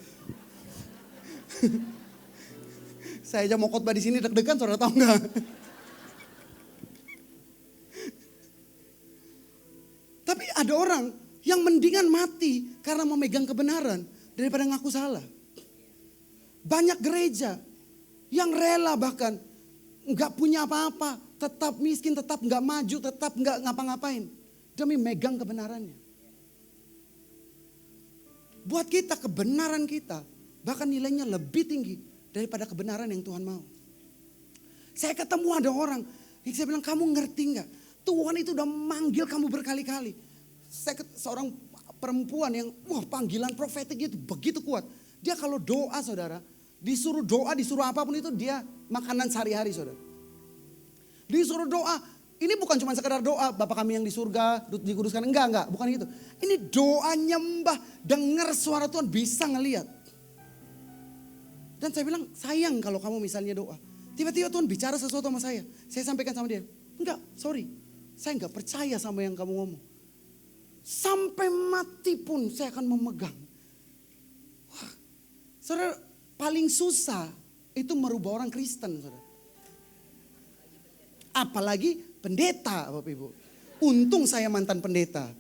[SPEAKER 1] Saya aja mau khotbah di sini deg-degan, saudara tahu nggak? Tapi ada orang yang mendingan mati karena memegang kebenaran daripada ngaku salah. Banyak gereja yang rela bahkan nggak punya apa-apa, tetap miskin, tetap nggak maju, tetap nggak ngapa-ngapain demi megang kebenarannya. Buat kita kebenaran kita bahkan nilainya lebih tinggi daripada kebenaran yang Tuhan mau. Saya ketemu ada orang, saya bilang, kamu ngerti nggak? Tuhan itu udah manggil kamu berkali-kali. Seorang perempuan yang panggilan profetik itu begitu kuat. Dia kalau doa saudara, disuruh doa, disuruh apapun itu dia makanan sehari-hari saudara. Disuruh doa, ini bukan cuma sekedar doa, Bapa kami yang di surga, dikuduskan, enggak, bukan itu. Ini doa nyembah, dengar suara Tuhan, bisa ngelihat. Dan saya bilang, sayang kalau kamu misalnya doa. Tiba-tiba Tuhan bicara sesuatu sama saya. Saya sampaikan sama dia, enggak, sorry. Saya enggak percaya sama yang kamu ngomong. Sampai mati pun saya akan memegang. Wah, saudara, paling susah itu merubah orang Kristen, saudara. Apalagi pendeta, Bapak Ibu. Untung saya mantan pendeta.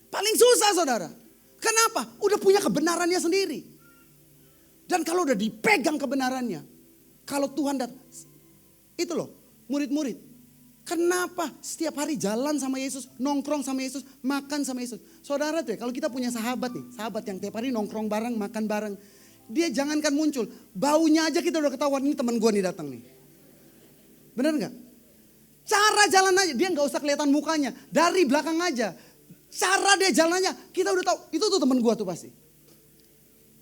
[SPEAKER 1] Paling susah, saudara. Kenapa? Udah punya kebenarannya sendiri. Dan kalau udah dipegang kebenarannya, kalau Tuhan datang, itu loh, murid-murid. Kenapa setiap hari jalan sama Yesus, nongkrong sama Yesus, makan sama Yesus. Saudara tuh, kalau kita punya sahabat nih, sahabat yang tiap hari nongkrong bareng, makan bareng. Dia jangankan muncul, baunya aja kita udah ketahuan, ini teman gue nih datang nih. Bener gak? Cara jalan aja, dia gak usah kelihatan mukanya, dari belakang aja. Cara dia jalannya, kita udah tahu, itu tuh teman gue tuh pasti.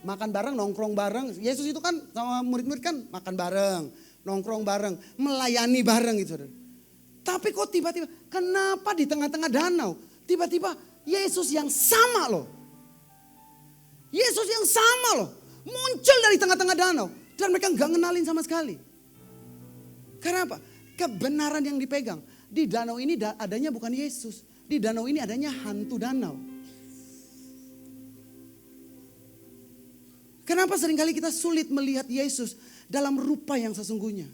[SPEAKER 1] Makan bareng, nongkrong bareng. Yesus itu kan sama murid-murid kan makan bareng, nongkrong bareng, melayani bareng gitu. Saudara. Tapi kok tiba-tiba, kenapa di tengah-tengah danau, tiba-tiba Yesus yang sama loh. Yesus yang sama loh, muncul dari tengah-tengah danau. Dan mereka gak ngenalin sama sekali. Karena apa? Kebenaran yang dipegang. Di danau ini adanya bukan Yesus. Di danau ini adanya hantu danau. Kenapa seringkali kita sulit melihat Yesus dalam rupa yang sesungguhnya?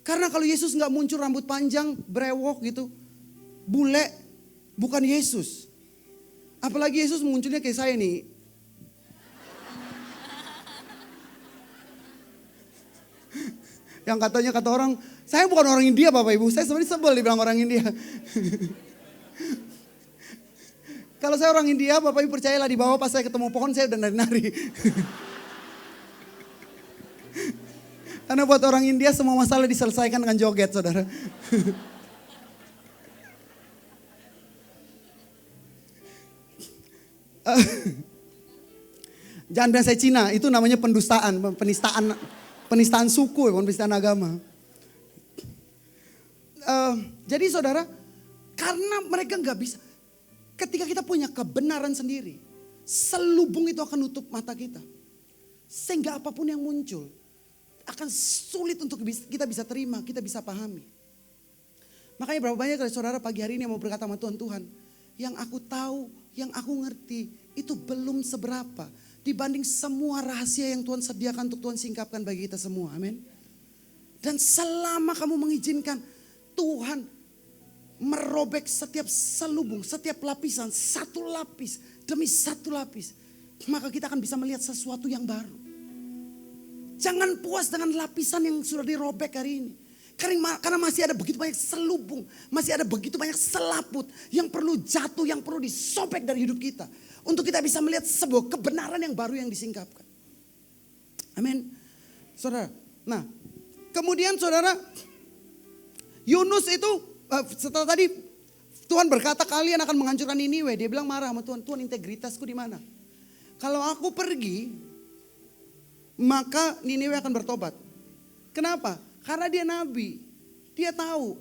[SPEAKER 1] Karena kalau Yesus gak muncul rambut panjang, brewok gitu, bule, bukan Yesus. Apalagi Yesus munculnya kayak saya nih. Yang katanya kata orang, saya bukan orang India Bapak Ibu, saya sebenarnya sebel dibilang orang India. Kalau saya orang India, Bapak Ibu percayalah di bawah pas saya ketemu pohon saya udah nari-nari. Karena buat orang India semua masalah diselesaikan dengan joget, saudara. Jangan bilang saya Cina, itu namanya penistaan suku, penistaan agama. Jadi saudara, karena mereka nggak bisa, ketika kita punya kebenaran sendiri, selubung itu akan nutup mata kita, sehingga apapun yang muncul akan sulit untuk kita bisa terima, kita bisa pahami. Makanya berapa banyak dari saudara pagi hari ini yang mau berkata sama Tuhan, Tuhan, yang aku tahu, yang aku ngerti, itu belum seberapa dibanding semua rahasia yang Tuhan sediakan untuk Tuhan singkapkan bagi kita semua. Amin. Dan selama kamu mengizinkan Tuhan merobek setiap selubung, setiap lapisan, satu lapis demi satu lapis, maka kita akan bisa melihat sesuatu yang baru. Jangan puas dengan lapisan yang sudah dirobek hari ini. Karena masih ada begitu banyak selubung, masih ada begitu banyak selaput yang perlu jatuh, yang perlu disobek dari hidup kita. Untuk kita bisa melihat sebuah kebenaran yang baru yang disingkapkan. Amin. Saudara, nah kemudian saudara, Yunus itu setelah tadi Tuhan berkata kalian akan menghancurkan Niniwe. Dia bilang marah sama Tuhan, Tuhan integritasku di mana? Kalau aku pergi, maka Niniwe akan bertobat. Kenapa? Karena dia nabi. Dia tahu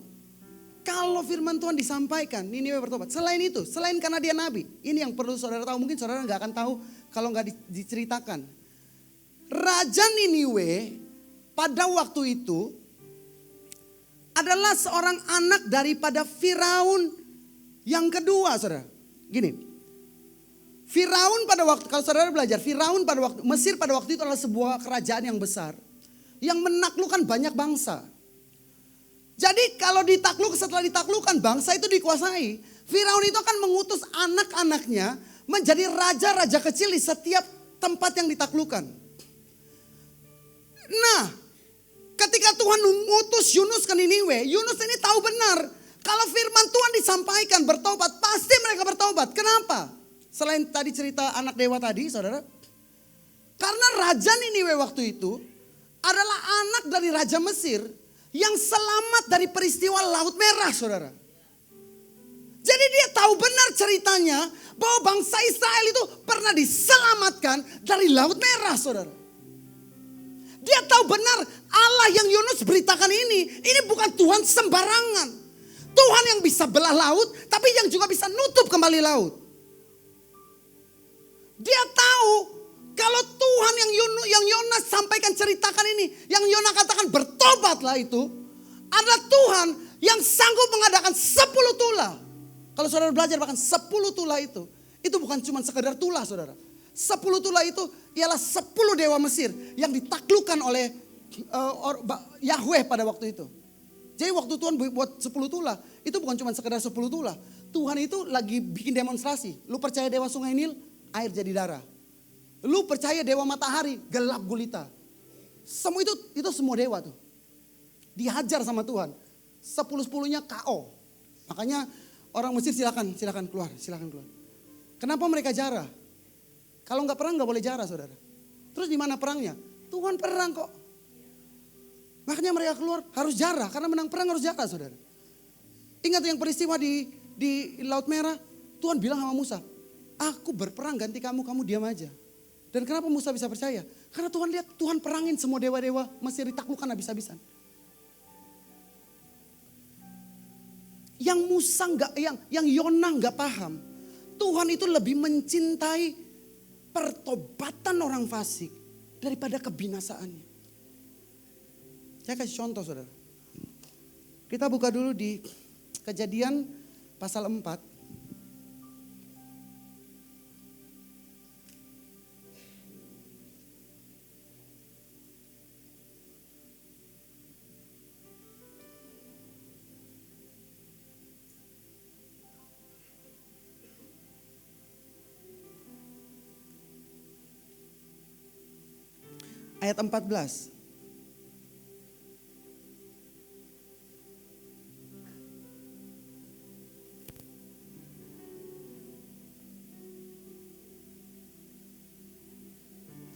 [SPEAKER 1] kalau firman Tuhan disampaikan, Niniwe bertobat. Selain itu, selain karena dia nabi, ini yang perlu saudara tahu. Mungkin saudara gak akan tahu kalau gak diceritakan. Raja Niniwe pada waktu itu adalah seorang anak daripada Firaun yang kedua, saudara. Gini, Firaun pada waktu, kalau saudara belajar, Firaun pada waktu, Mesir pada waktu itu adalah sebuah kerajaan yang besar. Yang menaklukkan banyak bangsa. Jadi kalau setelah ditaklukkan bangsa itu dikuasai. Firaun itu akan mengutus anak-anaknya menjadi raja-raja kecil di setiap tempat yang ditaklukkan. Nah, ketika Tuhan mengutus Yunus ke Niniwe, Yunus ini tahu benar kalau firman Tuhan disampaikan bertobat, pasti mereka bertobat. Kenapa? Selain tadi cerita anak dewa tadi, saudara. Karena raja Niniwe waktu itu adalah anak dari raja Mesir yang selamat dari peristiwa Laut Merah, saudara. Jadi dia tahu benar ceritanya bahwa bangsa Israel itu pernah diselamatkan dari Laut Merah, saudara. Dia tahu benar Allah yang Yunus beritakan ini bukan Tuhan sembarangan. Tuhan yang bisa belah laut, tapi yang juga bisa nutup kembali laut. Dia tahu kalau Tuhan yang Yonas sampaikan ceritakan ini, yang Yonas katakan bertobatlah itu, adalah Tuhan yang sanggup mengadakan 10 tulah. Kalau saudara belajar bahkan 10 tulah itu bukan cuma sekedar tulah, saudara. 10 tulah itu ialah 10 dewa Mesir yang ditaklukkan oleh Yahweh pada waktu itu. Jadi waktu Tuhan buat 10 tulah, itu bukan cuma sekedar 10 tulah. Tuhan itu lagi bikin demonstrasi. Lu percaya dewa sungai Nil, air jadi darah. Lu percaya dewa matahari, gelap gulita. Semua itu semua dewa tuh. Dihajar sama Tuhan. 10-10-nya KO. Makanya orang Mesir silakan keluar. Kenapa mereka jarah? Kalau nggak perang nggak boleh jarah, saudara. Terus di mana perangnya? Tuhan perang kok. Makanya mereka keluar harus jarah, karena menang perang harus jarah, saudara. Ingat yang peristiwa di Laut Merah, Tuhan bilang sama Musa, aku berperang ganti kamu diam aja. Dan kenapa Musa bisa percaya? Karena Tuhan lihat Tuhan perangin semua dewa-dewa Mesir ditaklukkan habis-habisan. Yang Musa yang Yona nggak paham, Tuhan itu lebih mencintai pertobatan orang fasik daripada kebinasaannya. Saya kasih contoh, saudara. Kita buka dulu di Kejadian pasal 4. Ayat 14.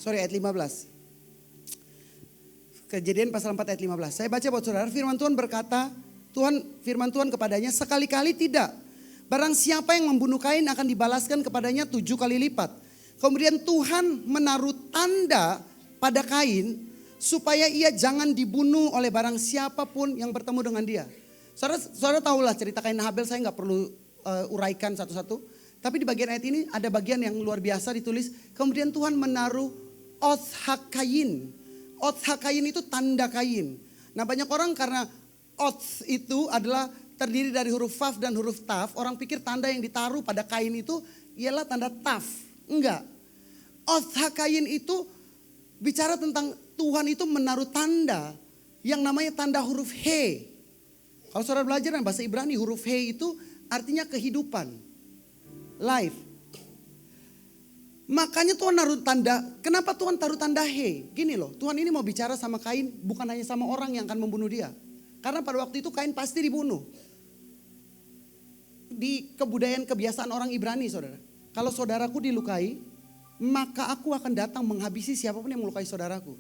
[SPEAKER 1] Ayat 15. Kejadian pasal 4 ayat 15. Saya baca buat saudara, firman Tuhan berkata, firman Tuhan kepadanya, sekali-kali tidak. Barang siapa yang membunuh Kain akan dibalaskan kepadanya 7 kali lipat. Kemudian Tuhan menaruh tanda pada Kain supaya ia jangan dibunuh oleh barang siapapun yang bertemu dengan dia. Saudara tahulah cerita Kain Habel, saya nggak perlu uraikan satu-satu. Tapi di bagian ayat ini ada bagian yang luar biasa ditulis. Kemudian Tuhan menaruh Oth HaKain. Oth HaKain itu tanda Kain. Nah banyak orang karena Oth itu adalah terdiri dari huruf Vav dan huruf Taf. Orang pikir tanda yang ditaruh pada kain itu ialah tanda Taf. Enggak. Oth HaKain itu bicara tentang Tuhan itu menaruh tanda yang namanya tanda huruf He. Kalau saudara belajar dalam bahasa Ibrani, huruf He itu artinya kehidupan. Life. Makanya Tuhan naruh tanda. Kenapa Tuhan taruh tanda He? Gini loh, Tuhan ini mau bicara sama Kain, bukan hanya sama orang yang akan membunuh dia. Karena pada waktu itu Kain pasti dibunuh. Di kebudayaan kebiasaan orang Ibrani, saudara. Kalau saudaraku dilukai, maka aku akan datang menghabisi siapapun yang melukai saudaraku.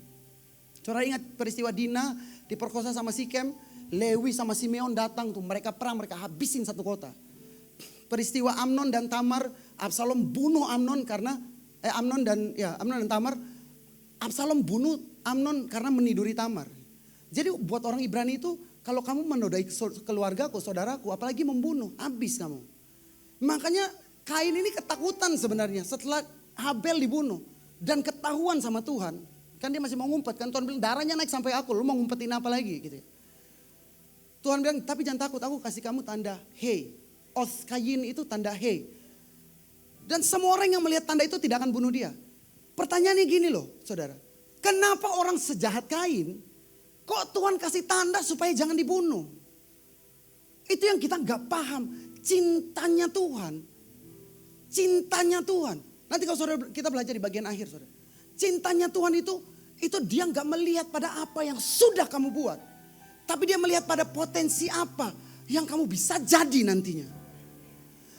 [SPEAKER 1] Saudara ingat peristiwa Dina diperkosa sama Sikem, Lewi sama Simeon datang tuh, mereka perang, mereka habisin satu kota. Peristiwa Amnon dan Tamar, Absalom bunuh Amnon karena Amnon dan Tamar, Absalom bunuh Amnon karena meniduri Tamar. Jadi buat orang Ibrani itu, kalau kamu menodai keluargaku, saudaraku, apalagi membunuh, habis kamu. Makanya Kain ini ketakutan sebenarnya setelah Habel dibunuh dan ketahuan sama Tuhan. Kan dia masih mau ngumpet kan. Tuhan bilang darahnya naik sampai aku. Lu mau ngumpetin apa lagi gitu. Tuhan bilang tapi jangan takut. Aku kasih kamu tanda hey. Oath Kain itu tanda hey. Dan semua orang yang melihat tanda itu tidak akan bunuh dia. Pertanyaannya gini loh saudara. Kenapa orang sejahat Kain kok Tuhan kasih tanda supaya jangan dibunuh? Itu yang kita gak paham. Cintanya Tuhan. Cintanya Tuhan. Nanti kalau saudara kita belajar di bagian akhir saudara. Cintanya Tuhan itu dia gak melihat pada apa yang sudah kamu buat. Tapi dia melihat pada potensi apa yang kamu bisa jadi nantinya.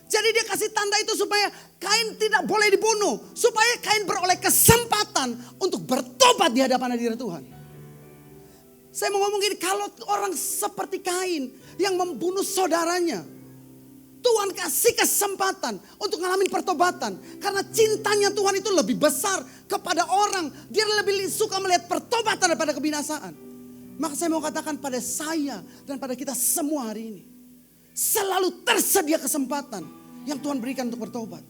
[SPEAKER 1] Jadi dia kasih tanda itu supaya Kain tidak boleh dibunuh. Supaya Kain beroleh kesempatan untuk bertobat di hadapan hadirat Tuhan. Saya mau ngomong gini, kalau orang seperti Kain yang membunuh saudaranya. Tuhan kasih kesempatan untuk ngalamin pertobatan. Karena cintanya Tuhan itu lebih besar kepada orang. Dia lebih suka melihat pertobatan daripada kebinasaan. Maka saya mau katakan pada saya dan pada kita semua hari ini. Selalu tersedia kesempatan yang Tuhan berikan untuk bertobat.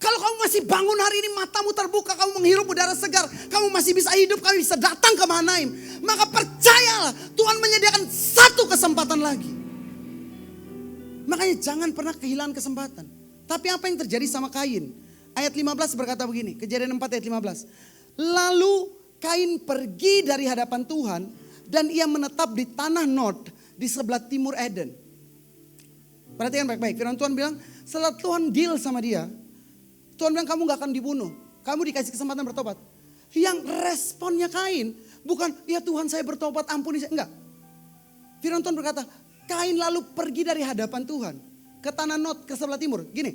[SPEAKER 1] Kalau kamu masih bangun hari ini, matamu terbuka, kamu menghirup udara segar, kamu masih bisa hidup, kamu bisa datang ke Mahanaim. Maka percayalah Tuhan menyediakan satu kesempatan lagi. Makanya jangan pernah kehilangan kesempatan. Tapi apa yang terjadi sama Kain? Ayat 15 berkata begini, Kejadian 4 ayat 15. Lalu Kain pergi dari hadapan Tuhan dan ia menetap di tanah Nod di sebelah timur Eden. Perhatikan baik-baik, firman Tuhan bilang setelah Tuhan deal sama dia, Tuhan bilang kamu gak akan dibunuh, kamu dikasih kesempatan bertobat. Yang responnya Kain bukan, ya Tuhan saya bertobat ampuni saya. Enggak. Firman Tuhan berkata, Kain lalu pergi dari hadapan Tuhan ke tanah Nod ke sebelah timur. Gini,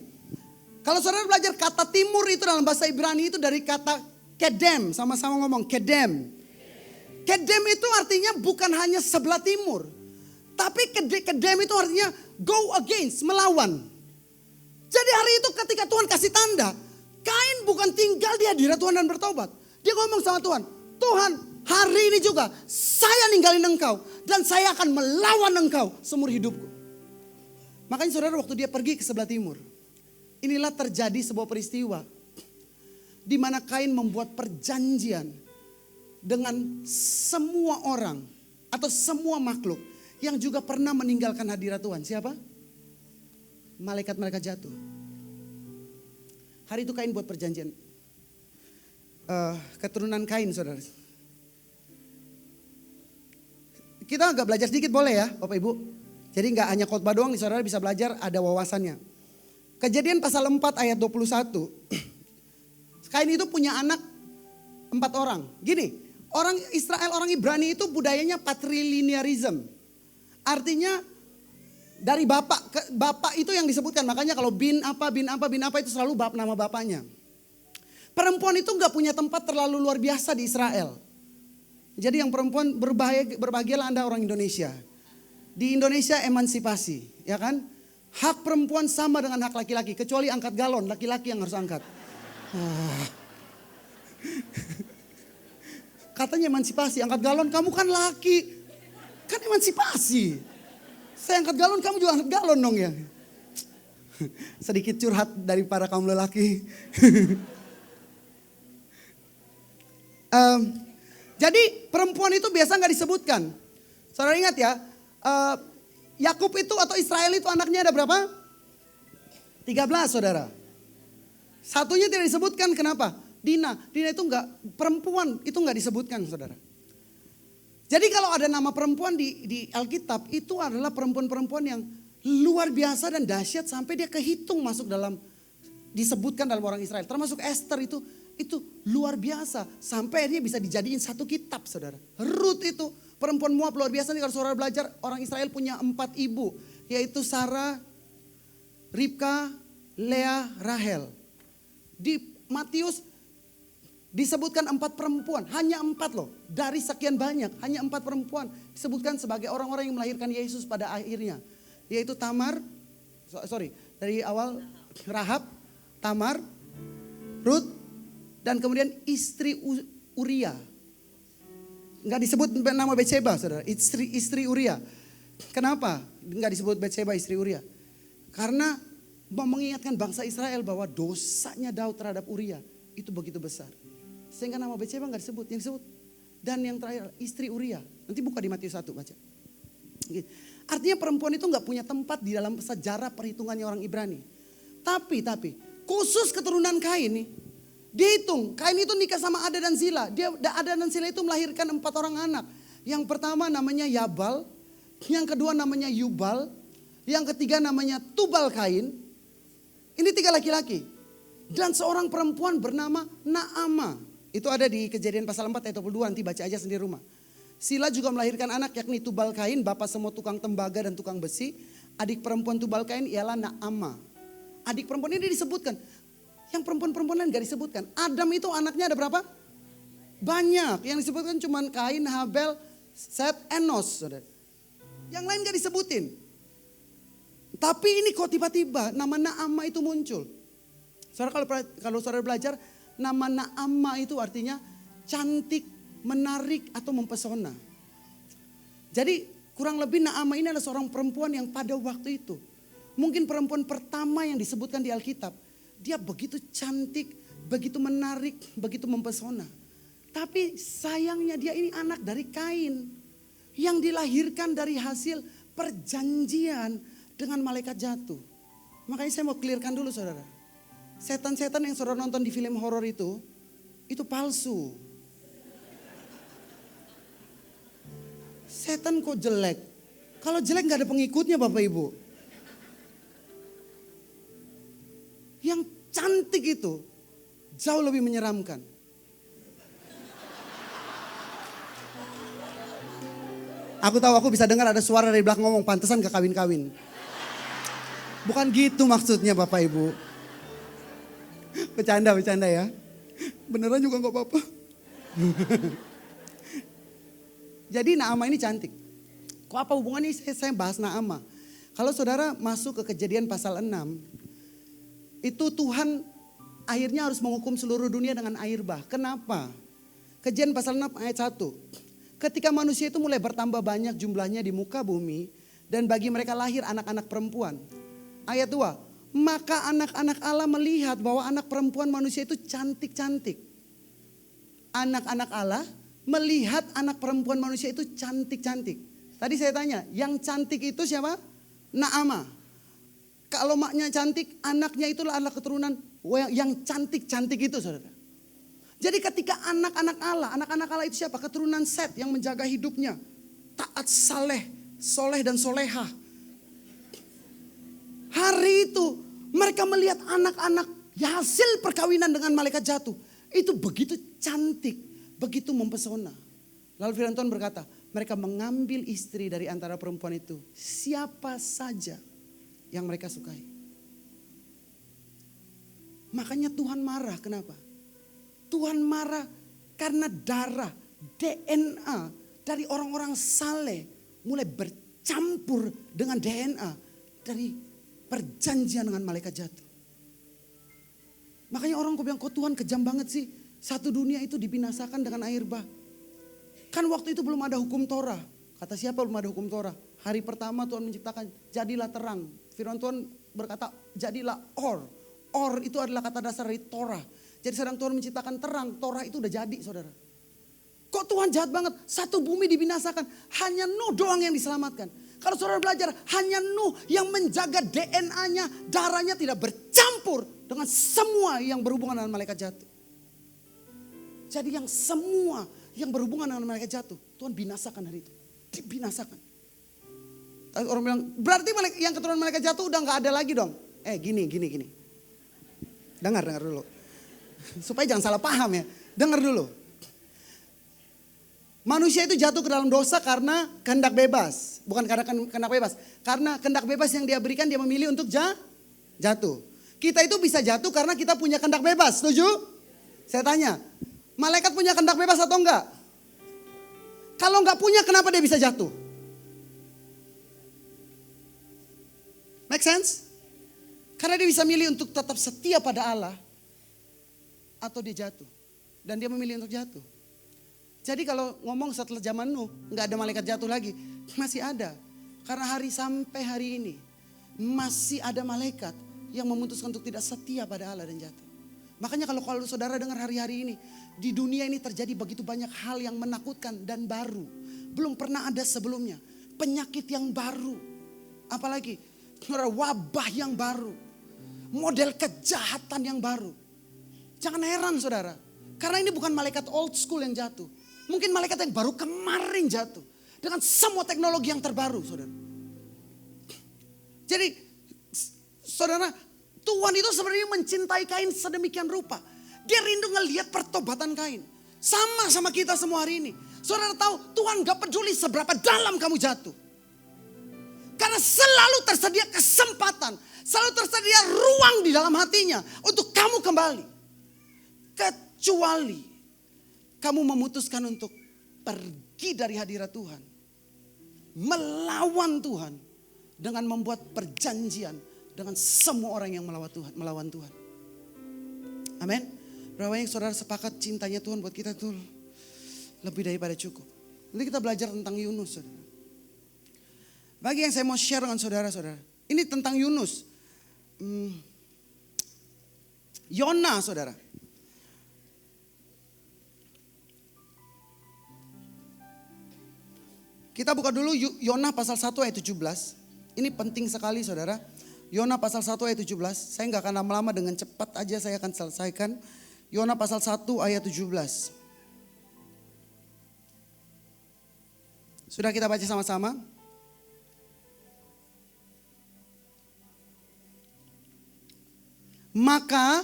[SPEAKER 1] kalau saudara belajar kata timur itu dalam bahasa Ibrani itu dari kata kedem. Sama-sama ngomong kedem. Kedem itu artinya bukan hanya sebelah timur. Tapi kedem itu artinya go against, melawan. Jadi hari itu ketika Tuhan kasih tanda, Kain bukan tinggal di hadirat Tuhan dan bertobat. Dia ngomong sama Tuhan, Tuhan hari ini juga saya ninggalin engkau. Dan saya akan melawan engkau seumur hidupku. Makanya saudara waktu dia pergi ke sebelah timur. Inilah terjadi sebuah peristiwa. Di mana Kain membuat perjanjian dengan semua orang. Atau semua makhluk. Yang juga pernah meninggalkan hadirat Tuhan. Siapa? Malaikat-malaikat jatuh. Hari itu Kain buat perjanjian. Keturunan Kain saudara. Kita agak belajar sedikit boleh ya Bapak Ibu. Jadi gak hanya khotbah doang nih saudara bisa belajar ada wawasannya. Kejadian pasal 4 ayat 21. Kain itu punya anak 4 orang. Gini, orang Israel, orang Ibrani itu budayanya patrilinearism. Artinya dari bapak itu yang disebutkan. Makanya kalau bin apa itu selalu nama bapaknya. Perempuan itu gak punya tempat terlalu luar biasa di Israel. Jadi yang perempuan berbahagialah Anda orang Indonesia. Di Indonesia emansipasi, ya kan? Hak perempuan sama dengan hak laki-laki. Kecuali angkat galon, laki-laki yang harus angkat. Katanya emansipasi, angkat galon kamu kan laki. Kan emansipasi. Saya angkat galon, kamu juga angkat galon dong ya. Sedikit curhat dari para kaum lelaki. Jadi perempuan itu biasa gak disebutkan. Saudara ingat ya, Yakub itu atau Israel itu anaknya ada berapa? 13 saudara. Satunya tidak disebutkan, kenapa? Dina itu enggak, perempuan itu enggak disebutkan saudara. Jadi kalau ada nama perempuan di Alkitab itu adalah perempuan-perempuan yang luar biasa dan dahsyat sampai dia kehitung masuk dalam, disebutkan dalam orang Israel. Termasuk Esther itu luar biasa. Sampai dia bisa dijadiin satu kitab saudara. Ruth itu perempuan Moab luar biasa nih kalau saudara belajar. Orang Israel punya 4 ibu. Yaitu Sarah, Ribka, Lea, Rahel. Di Matius disebutkan 4 perempuan. Hanya 4 loh. Dari sekian banyak. Hanya 4 perempuan. Disebutkan sebagai orang-orang yang melahirkan Yesus pada akhirnya. Yaitu Tamar. Dari awal Rahab, Tamar, Ruth. Dan kemudian istri Uria. Enggak disebut nama Betseba saudara. Istri Uria. Kenapa enggak disebut Betseba istri Uria? Karena mengingatkan bangsa Israel bahwa dosanya Daud terhadap Uria itu begitu besar. Sehingga nama Betseba nggak disebut. Yang disebut dan yang terakhir istri Uria. Nanti buka di Matius 1 baca. Artinya perempuan itu nggak punya tempat di dalam sejarah perhitungannya orang Ibrani. Tapi khusus keturunan Kain nih. Dihitung, Kain itu nikah sama Ada dan Zila. Ada dan Zila itu melahirkan 4 orang anak. Yang pertama namanya Yabal, yang kedua namanya Yubal, yang ketiga namanya Tubal Kain. Ini 3 laki-laki. Dan seorang perempuan bernama Naama. Itu ada di Kejadian pasal 4 ayat 22, nanti baca aja sendiri rumah. Sila juga melahirkan anak yakni Tubal Kain, bapak semua tukang tembaga dan tukang besi. Adik perempuan Tubal Kain ialah Naama. Adik perempuan ini disebutkan. Yang perempuan-perempuan lain gak disebutkan. Adam itu anaknya ada berapa? Banyak. Yang disebutkan cuma Kain, Habel, Set, Enos. Yang lain gak disebutin. Tapi ini kok tiba-tiba nama Naama itu muncul. Saudara kalau saudara belajar, nama Naama itu artinya cantik, menarik atau mempesona. Jadi kurang lebih Naama ini adalah seorang perempuan yang pada waktu itu. Mungkin perempuan pertama yang disebutkan di Alkitab. Dia begitu cantik, begitu menarik, begitu mempesona. Tapi sayangnya dia ini anak dari Kain. Yang dilahirkan dari hasil perjanjian dengan malaikat jatuh. Makanya saya mau clearkan dulu saudara. Setan-setan yang saudara nonton di film horor itu palsu. Setan kok jelek? Kalau jelek gak ada pengikutnya Bapak Ibu. Yang cantik itu jauh lebih menyeramkan. Aku tahu aku bisa dengar ada suara dari belakang ngomong pantesan gak kawin-kawin. Bukan gitu maksudnya Bapak Ibu. Bercanda ya. Beneran juga gak apa-apa. Jadi Naama ini cantik. Kok apa hubungannya saya bahas Naama? Kalau saudara masuk ke Kejadian pasal 6. Itu Tuhan akhirnya harus menghukum seluruh dunia dengan air bah. Kenapa? Kejadian pasal 6 ayat 1. Ketika manusia itu mulai bertambah banyak jumlahnya di muka bumi. Dan bagi mereka lahir anak-anak perempuan. Ayat 2. Maka anak-anak Allah melihat bahwa anak perempuan manusia itu cantik-cantik. Anak-anak Allah melihat anak perempuan manusia itu cantik-cantik. Tadi saya tanya, yang cantik itu siapa? Naama. Kalau maknya cantik, anaknya itulah anak keturunan yang cantik-cantik itu saudara. Jadi ketika anak-anak Allah itu siapa? Keturunan Set yang menjaga hidupnya. Taat, soleh dan solehah. Hari itu mereka melihat anak-anak hasil perkawinan dengan malaikat jatuh. Itu begitu cantik, begitu mempesona. Lalu firman Tuhan berkata, mereka mengambil istri dari antara perempuan itu. Siapa saja yang mereka sukai. Makanya Tuhan marah, kenapa? Tuhan marah karena darah, DNA dari orang-orang saleh mulai bercampur dengan DNA dari perjanjian dengan malaikat jatuh. Makanya orang kok bilang, kok Tuhan kejam banget sih. Satu dunia itu dibinasakan dengan air bah. Kan waktu itu belum ada hukum Torah. Kata siapa belum ada hukum Torah? Hari pertama Tuhan menciptakan, jadilah terang. Firman Tuhan berkata, jadilah or. Or itu adalah kata dasar dari Torah. Jadi sedang Tuhan menciptakan terang, Torah itu udah jadi saudara. Kok Tuhan jahat banget? Satu bumi dibinasakan, hanya Nuh doang yang diselamatkan. Kalau saudara belajar, hanya Nuh yang menjaga DNA-nya, darahnya tidak bercampur dengan semua yang berhubungan dengan malaikat jatuh. Jadi yang semua yang berhubungan dengan malaikat jatuh, Tuhan binasakan hari itu. Dibinasakan. Tapi orang bilang, berarti yang keturunan malaikat jatuh udah gak ada lagi dong. Gini. Dengar dulu. Supaya jangan salah paham ya. Dengar dulu. Manusia itu jatuh ke dalam dosa karena kehendak bebas. Bukan karena kehendak bebas. Karena kehendak bebas yang dia berikan, dia memilih untuk jatuh. Kita itu bisa jatuh karena kita punya kehendak bebas. Setuju? Saya tanya. Malaikat punya kehendak bebas atau enggak? Kalau enggak punya, kenapa dia bisa jatuh? Make sense? Karena dia bisa milih untuk tetap setia pada Allah. Atau dia jatuh. Dan dia memilih untuk jatuh. Jadi kalau ngomong setelah zaman Nuh, nggak ada malaikat jatuh lagi. Masih ada. Karena sampai hari ini, masih ada malaikat yang memutuskan untuk tidak setia pada Allah dan jatuh. Makanya kalau saudara dengar hari-hari ini, di dunia ini terjadi begitu banyak hal yang menakutkan dan baru. Belum pernah ada sebelumnya. Penyakit yang baru. Apalagi wabah yang baru. Model kejahatan yang baru. Jangan heran saudara. Karena ini bukan malaikat old school yang jatuh. Mungkin malaikat yang baru kemarin jatuh. Dengan semua teknologi yang terbaru saudara. Jadi saudara, Tuhan itu sebenarnya mencintai Kain sedemikian rupa. Dia rindu ngelihat pertobatan Kain. Sama kita semua hari ini. Saudara tahu Tuhan gak peduli seberapa dalam kamu jatuh. Karena selalu tersedia kesempatan. Selalu tersedia ruang di dalam hatinya untuk kamu kembali. Kecuali kamu memutuskan untuk pergi dari hadirat Tuhan. Melawan Tuhan. Dengan membuat perjanjian dengan semua orang yang melawan Tuhan. Amin. Berapa banyak saudara sepakat cintanya Tuhan buat kita tuh lebih daripada cukup. Nanti kita belajar tentang Yunus. Saudara. Bagi yang saya mau share dengan saudara-saudara. Ini tentang Yunus. Yona saudara. Kita buka dulu Yona pasal 1 ayat 17. Ini penting sekali saudara. Yona pasal 1 ayat 17. Saya gak akan lama-lama, dengan cepat aja saya akan selesaikan. Yona pasal 1 ayat 17. Sudah kita baca sama-sama? Maka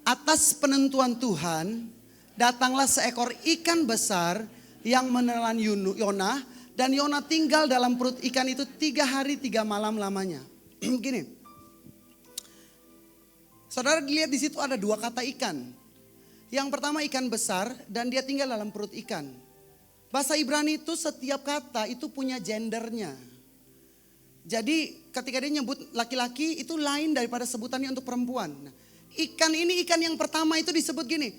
[SPEAKER 1] atas penentuan Tuhan datanglah seekor ikan besar yang menelan Yona. Dan Yona tinggal dalam perut ikan itu 3 hari 3 malam lamanya. Gini. Saudara lihat di situ ada 2 kata ikan. Yang pertama ikan besar dan dia tinggal dalam perut ikan. Bahasa Ibrani itu setiap kata itu punya gendernya. Jadi ketika dia nyebut laki-laki itu lain daripada sebutannya untuk perempuan. Nah, ikan ini ikan yang pertama itu disebut gini.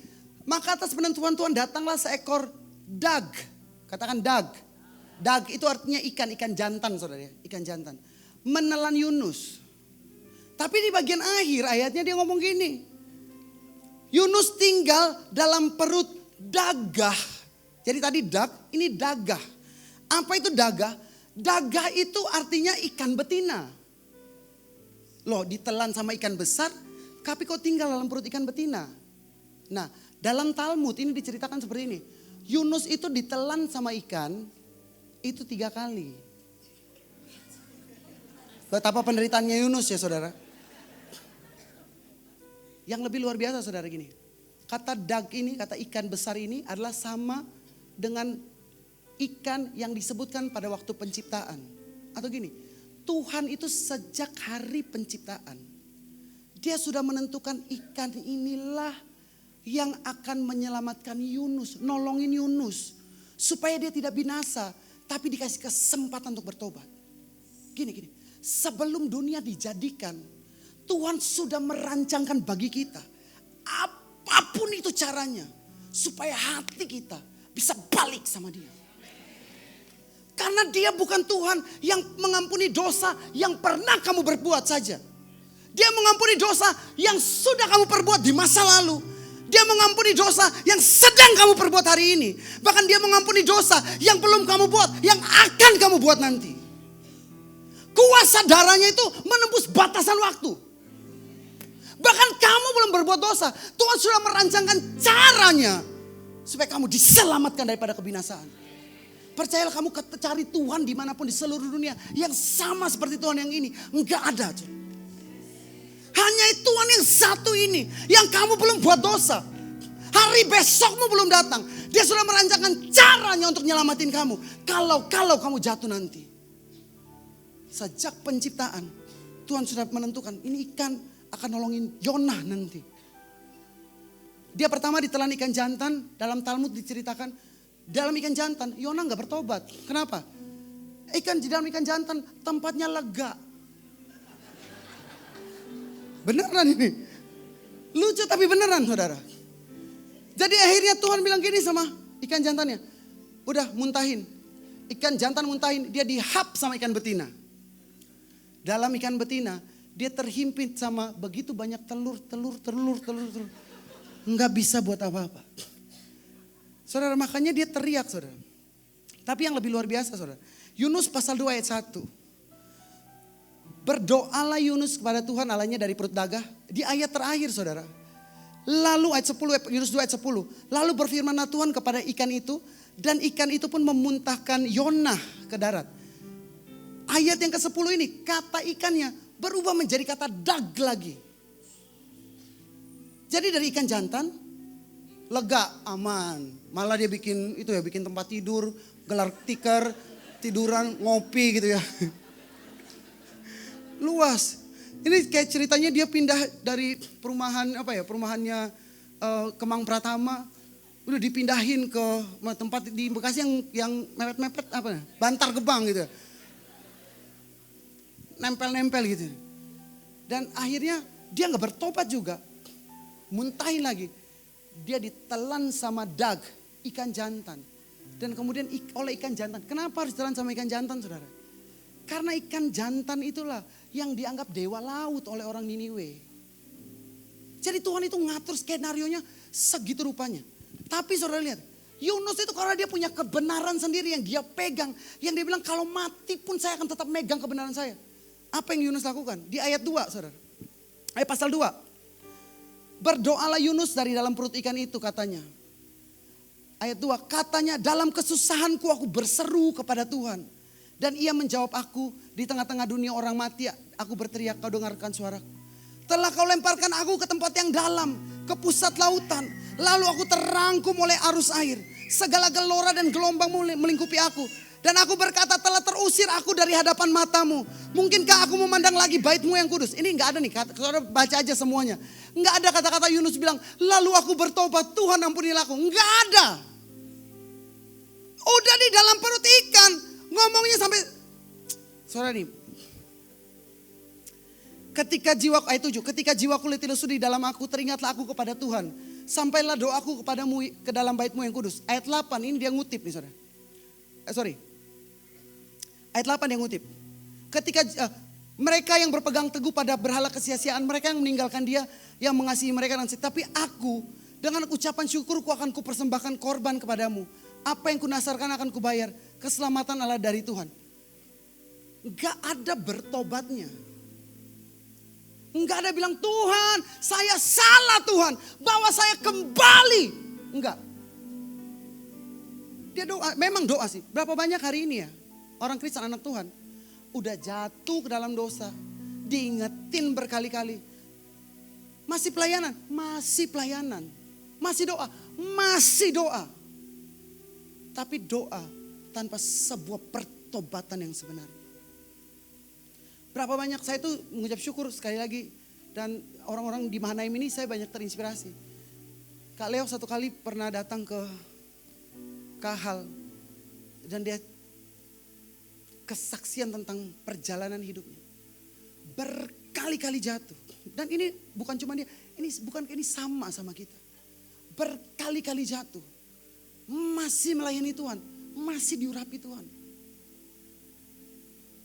[SPEAKER 1] Maka atas penentuan Tuhan datanglah seekor dag. Katakan dag. Dag itu artinya ikan jantan saudara ya. Ikan jantan. Menelan Yunus. Tapi di bagian akhir ayatnya dia ngomong gini. Yunus tinggal dalam perut dagah. Jadi tadi dag, ini dagah. Apa itu dagah? Dagah itu artinya ikan betina. Loh, ditelan sama ikan besar, tapi kok tinggal dalam perut ikan betina? Nah, dalam Talmud ini diceritakan seperti ini. Yunus itu ditelan sama ikan itu 3 kali. Betapa penderitaannya Yunus ya saudara. Yang lebih luar biasa saudara gini. Kata dag ini, kata ikan besar ini adalah sama dengan ikan yang disebutkan pada waktu penciptaan. Atau gini, Tuhan itu sejak hari penciptaan. Dia sudah menentukan ikan inilah yang akan menyelamatkan Yunus. Nolongin Yunus. Supaya dia tidak binasa. Tapi dikasih kesempatan untuk bertobat. Gini. Sebelum dunia dijadikan, Tuhan sudah merancangkan bagi kita. Apapun itu caranya. Supaya hati kita bisa balik sama dia. Karena dia bukan Tuhan yang mengampuni dosa yang pernah kamu berbuat saja. Dia mengampuni dosa yang sudah kamu perbuat di masa lalu. Dia mengampuni dosa yang sedang kamu perbuat hari ini. Bahkan dia mengampuni dosa yang belum kamu buat, yang akan kamu buat nanti. Kuasa darahnya itu menembus batasan waktu. Bahkan kamu belum berbuat dosa, Tuhan sudah merancangkan caranya supaya kamu diselamatkan daripada kebinasaan. Percayalah, kamu cari Tuhan dimanapun di seluruh dunia yang sama seperti Tuhan yang ini. Enggak ada. Hanya Tuhan yang satu ini yang kamu belum buat dosa. Hari besokmu belum datang. Dia sudah merancangkan caranya untuk nyelamatin kamu. Kalau kamu jatuh nanti. Sejak penciptaan Tuhan sudah menentukan ini ikan akan nolongin Yona nanti. Dia pertama ditelan ikan jantan. Dalam Talmud diceritakan dalam ikan jantan Yona gak bertobat. Kenapa? Di dalam ikan jantan tempatnya lega. Beneran ini. Lucu tapi beneran saudara. Jadi akhirnya Tuhan bilang gini sama ikan jantannya. Udah muntahin. Ikan jantan muntahin. Dia dihap sama ikan betina. Dalam ikan betina dia terhimpit sama begitu banyak telur. Nggak bisa buat apa-apa. Saudara, makanya dia teriak, saudara. Tapi yang lebih luar biasa, saudara. Yunus pasal 2 ayat 1. Berdoalah Yunus kepada Tuhan Allahnya dari perut daga. Di ayat terakhir, saudara. Lalu ayat 10, Yunus 2 ayat 10. Lalu berfirmanlah Tuhan kepada ikan itu. Dan ikan itu pun memuntahkan Yonah ke darat. Ayat yang ke-10 ini, kata ikannya berubah menjadi kata dag lagi. Jadi dari ikan jantan, lega, aman. Malah dia bikin itu ya, bikin tempat tidur, gelar tikar, tiduran, ngopi gitu ya. Luas. Ini kayak ceritanya dia pindah dari perumahan perumahannya Kemang Pratama, udah dipindahin ke tempat di Bekasi yang mepet-mepet Bantar Gebang gitu. Nempel-nempel gitu. Dan akhirnya dia nggak bertobat juga. Muntahin lagi. Dia ditelan sama dag, ikan jantan. Dan kemudian oleh ikan jantan. Kenapa harus ditelan sama ikan jantan, saudara? Karena ikan jantan itulah yang dianggap dewa laut oleh orang Niniwe. Jadi Tuhan itu ngatur skenarionya segitu rupanya. Tapi saudara lihat, Yunus itu karena dia punya kebenaran sendiri yang dia pegang. Yang dia bilang kalau mati pun saya akan tetap megang kebenaran saya. Apa yang Yunus lakukan? Di ayat 2, saudara. Ayat pasal 2. Berdoalah Yunus dari dalam perut ikan itu, katanya. Ayat 2, katanya dalam kesusahanku aku berseru kepada Tuhan. Dan ia menjawab aku, di tengah-tengah dunia orang mati aku berteriak, kau dengarkan suaraku. Telah kau lemparkan aku ke tempat yang dalam, ke pusat lautan. Lalu aku terangkum oleh arus air. Segala gelora dan gelombang melingkupi aku. Dan aku berkata, telah terusir aku dari hadapan matamu. Mungkinkah aku memandang lagi baitmu yang kudus? Ini enggak ada nih, saudara baca aja semuanya. Enggak ada kata-kata Yunus bilang, lalu aku bertobat, Tuhan ampunilah aku. Enggak ada. Udah di dalam perut ikan, ngomongnya sampai, saudara nih. Ketika jiwaku letih lesu di dalam aku, teringatlah aku kepada Tuhan. Sampailah doaku kepadamu ke dalam baitmu yang kudus. Ayat 8 ini dia ngutip nih, saudara. Ayat 8 dia ngutip. Ketika mereka yang berpegang teguh pada berhala kesia-siaan, mereka yang meninggalkan dia, yang mengasihi mereka. Tapi aku dengan ucapan syukurku akan kupersembahkan korban kepadamu. Apa yang kunasarkan akan kubayar. Keselamatan Allah dari Tuhan. Enggak ada bertobatnya. Enggak ada bilang, Tuhan saya salah Tuhan, bawa saya kembali. Enggak. Dia doa, memang doa sih. Berapa banyak hari ini ya orang Kristen anak Tuhan udah jatuh ke dalam dosa, diingetin berkali-kali. Masih pelayanan, masih pelayanan. Masih doa, masih doa. Tapi doa tanpa sebuah pertobatan yang sebenarnya. Berapa banyak saya tuh mengucap syukur sekali lagi. Dan orang-orang di Mahanaim ini saya banyak terinspirasi. Kak Leo satu kali pernah datang ke Kahal. Dan dia kesaksian tentang perjalanan hidupnya. Berkali-kali jatuh. Dan ini bukan cuma dia, ini sama kita. Berkali-kali jatuh. Masih melayani Tuhan, masih diurapi Tuhan.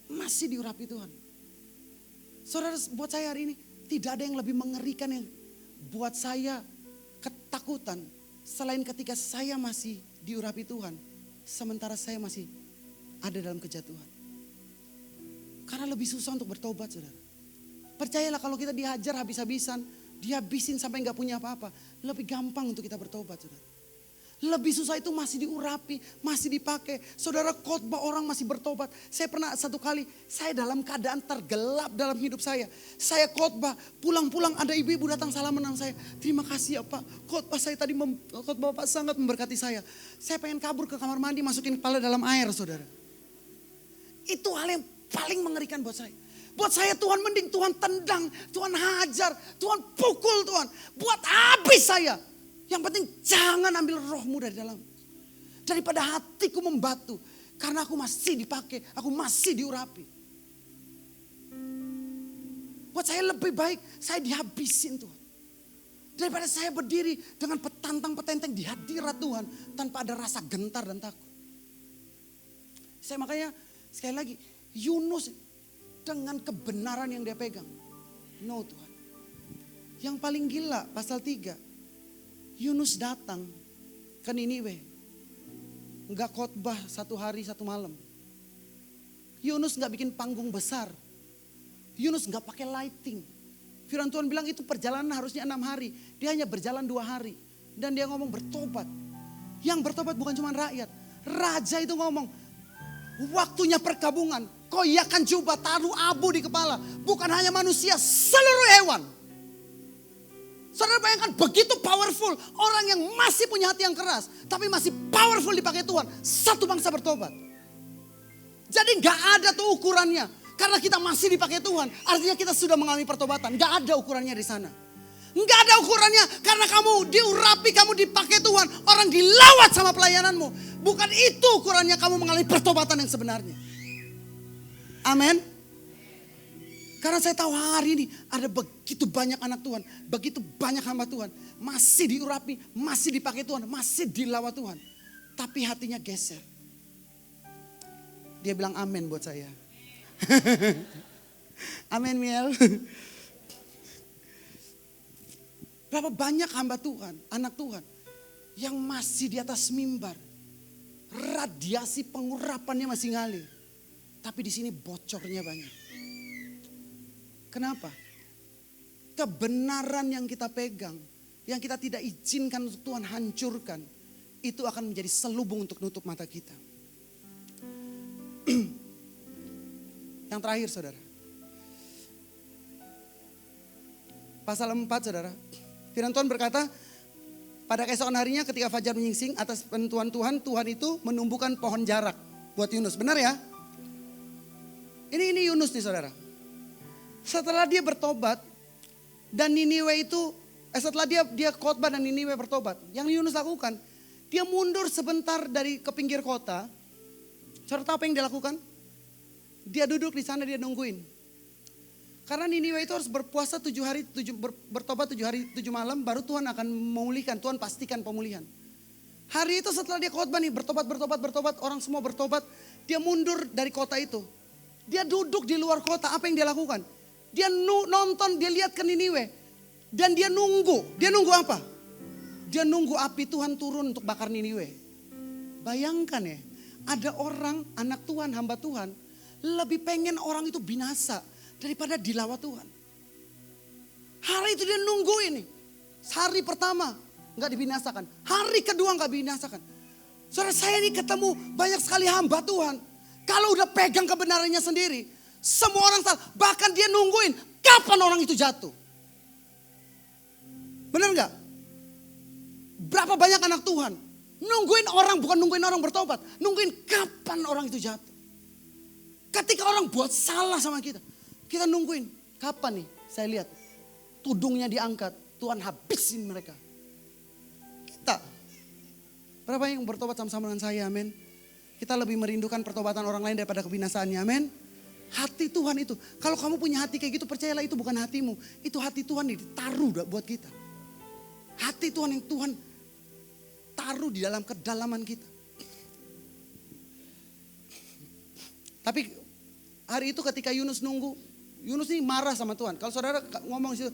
[SPEAKER 1] Masih diurapi Tuhan. Saudara, buat saya hari ini tidak ada yang lebih mengerikan yang buat saya ketakutan selain ketika saya masih diurapi Tuhan, sementara saya masih ada dalam kejatuhan. Karena lebih susah untuk bertobat, saudara. Percayalah kalau kita dihajar habis-habisan, dihabisin sampai nggak punya apa-apa, lebih gampang untuk kita bertobat, saudara. Lebih susah itu masih diurapi, masih dipakai. Saudara, khotbah orang masih bertobat. Saya pernah satu kali, saya dalam keadaan tergelap dalam hidup saya. Saya khotbah, pulang-pulang ada ibu-ibu datang salaman sama saya. Terima kasih ya Pak, khotbah saya tadi, khotbah Bapak sangat memberkati saya. Saya pengen kabur ke kamar mandi, masukin kepala dalam air, saudara. Itu hal yang paling mengerikan buat saya. Buat saya Tuhan mending Tuhan tendang, Tuhan hajar, Tuhan pukul Tuhan. Buat habis saya. Yang penting jangan ambil rohmu dari dalam. Daripada hatiku membatu. Karena aku masih dipakai, aku masih diurapi. Buat saya lebih baik saya dihabisin Tuhan. Daripada saya berdiri dengan petantang-petenteng di hadirat Tuhan. Tanpa ada rasa gentar dan takut. Saya makanya sekali lagi, Yunus dengan kebenaran yang dia pegang. No Tuhan. Yang paling gila pasal 3. Yunus datang ke Niniwe. Enggak khotbah 1 hari 1 malam. Yunus enggak bikin panggung besar. Yunus enggak pakai lighting. Firman Tuhan bilang itu perjalanan harusnya 6 hari. Dia hanya berjalan 2 hari. Dan dia ngomong bertobat. Yang bertobat bukan cuma rakyat. Raja itu ngomong, waktunya perkabungan. Koyakan jubah, taruh abu di kepala. Bukan hanya manusia, seluruh hewan. Saudara bayangkan begitu powerful. Orang yang masih punya hati yang keras. Tapi masih powerful dipakai Tuhan. Satu bangsa bertobat. Jadi gak ada tuh ukurannya. Karena kita masih dipakai Tuhan. Artinya kita sudah mengalami pertobatan. Gak ada ukurannya di sana. Gak ada ukurannya. Karena kamu diurapi, kamu dipakai Tuhan. Orang dilawat sama pelayananmu. Bukan itu ukurannya kamu mengalami pertobatan yang sebenarnya. Amin. Karena saya tahu hari ini ada begitu banyak anak Tuhan. Begitu banyak hamba Tuhan. Masih diurapi, masih dipakai Tuhan. Masih dilawat Tuhan. Tapi hatinya geser. Dia bilang amin buat saya. Amin Miel. Berapa banyak hamba Tuhan, anak Tuhan. Yang masih di atas mimbar. Radiasi pengurapannya masih ngalir. Tapi di sini bocornya banyak. Kenapa? Kebenaran yang kita pegang, yang kita tidak izinkan untuk Tuhan hancurkan, itu akan menjadi selubung untuk nutup mata kita. Yang terakhir saudara. Pasal 4 saudara. Firman Tuhan berkata, pada keesokan harinya ketika fajar menyingsing atas penentuan Tuhan, Tuhan itu menumbuhkan pohon jarak buat Yunus. Benar ya? Ini Yunus nih saudara. Setelah dia bertobat dan Niniwe itu, setelah dia khotbah dan Niniwe bertobat, yang Yunus lakukan, dia mundur sebentar ke pinggir kota. Saudara tahu apa yang dia lakukan? Dia duduk di sana, dia nungguin. Karena Niniwe itu harus berpuasa 7 hari, bertobat 7 hari 7 malam, baru Tuhan akan memulihkan, Tuhan pastikan pemulihan. Hari itu setelah dia khotbah nih, bertobat, orang semua bertobat, dia mundur dari kota itu. Dia duduk di luar kota, apa yang dia lakukan? Dia nonton, dia lihat ke Niniwe. Dan dia nunggu. Dia nunggu apa? Dia nunggu api Tuhan turun untuk bakar Niniwe. Bayangkan ya. Ada orang, anak Tuhan, hamba Tuhan. Lebih pengen orang itu binasa. Daripada dilawat Tuhan. Hari itu dia nunggu ini. Hari pertama gak dibinasakan. Hari kedua gak dibinasakan. Saudara saya ini ketemu banyak sekali hamba Tuhan. Kalau udah pegang kebenarannya sendiri. Semua orang salah. Bahkan dia nungguin kapan orang itu jatuh. Benar gak? Berapa banyak anak Tuhan. Nungguin orang, bukan nungguin orang bertobat. Nungguin kapan orang itu jatuh. Ketika orang buat salah sama kita. Kita nungguin. Kapan nih saya lihat. Tudungnya diangkat. Tuhan habisin mereka. Kita. Berapa yang bertobat sama-sama dengan saya, amin. Kita lebih merindukan pertobatan orang lain daripada kebinasaannya, amin. Hati Tuhan itu. Kalau kamu punya hati kayak gitu, percayalah itu bukan hatimu. Itu hati Tuhan yang ditaruh buat kita. Hati Tuhan yang Tuhan taruh di dalam kedalaman kita. Tapi hari itu ketika Yunus nunggu. Yunus ini marah sama Tuhan. Kalau saudara ngomong situ,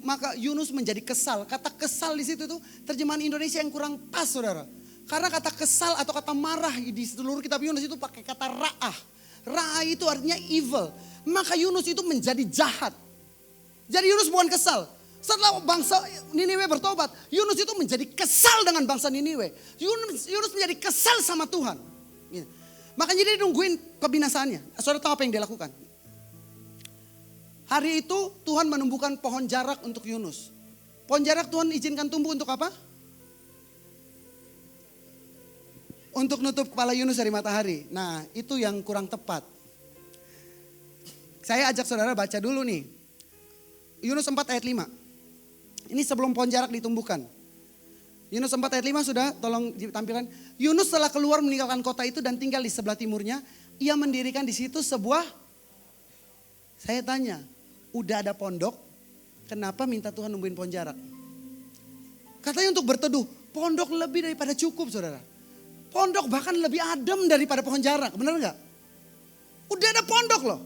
[SPEAKER 1] maka Yunus menjadi kesal. Kata kesal di situ tuh terjemahan Indonesia yang kurang pas saudara. Karena kata kesal atau kata marah di seluruh kitab Yunus itu pakai kata ra'ah. Ra'ah itu artinya evil. Maka Yunus itu menjadi jahat. Jadi Yunus bukan kesal. Setelah bangsa Niniwe bertobat, Yunus itu menjadi kesal dengan bangsa Niniwe. Yunus menjadi kesal sama Tuhan. Makanya dia nungguin kebinasaannya. Saudara tahu apa yang dia lakukan? Hari itu Tuhan menumbuhkan pohon jarak untuk Yunus. Pohon jarak Tuhan izinkan tumbuh untuk apa? Untuk nutup kepala Yunus dari matahari. Nah itu yang kurang tepat. Saya ajak saudara baca dulu nih. Yunus 4 ayat 5. Ini sebelum pohon jarak ditumbuhkan. Yunus 4 ayat 5 sudah, tolong ditampilkan. Yunus telah keluar meninggalkan kota itu dan tinggal di sebelah timurnya. Ia mendirikan di situ sebuah. Saya tanya, udah ada pondok, kenapa minta Tuhan numbuhin pohon jarak? Katanya untuk berteduh, pondok lebih daripada cukup saudara. Pondok bahkan lebih adem daripada pohon jarak, benar gak? Udah ada pondok loh.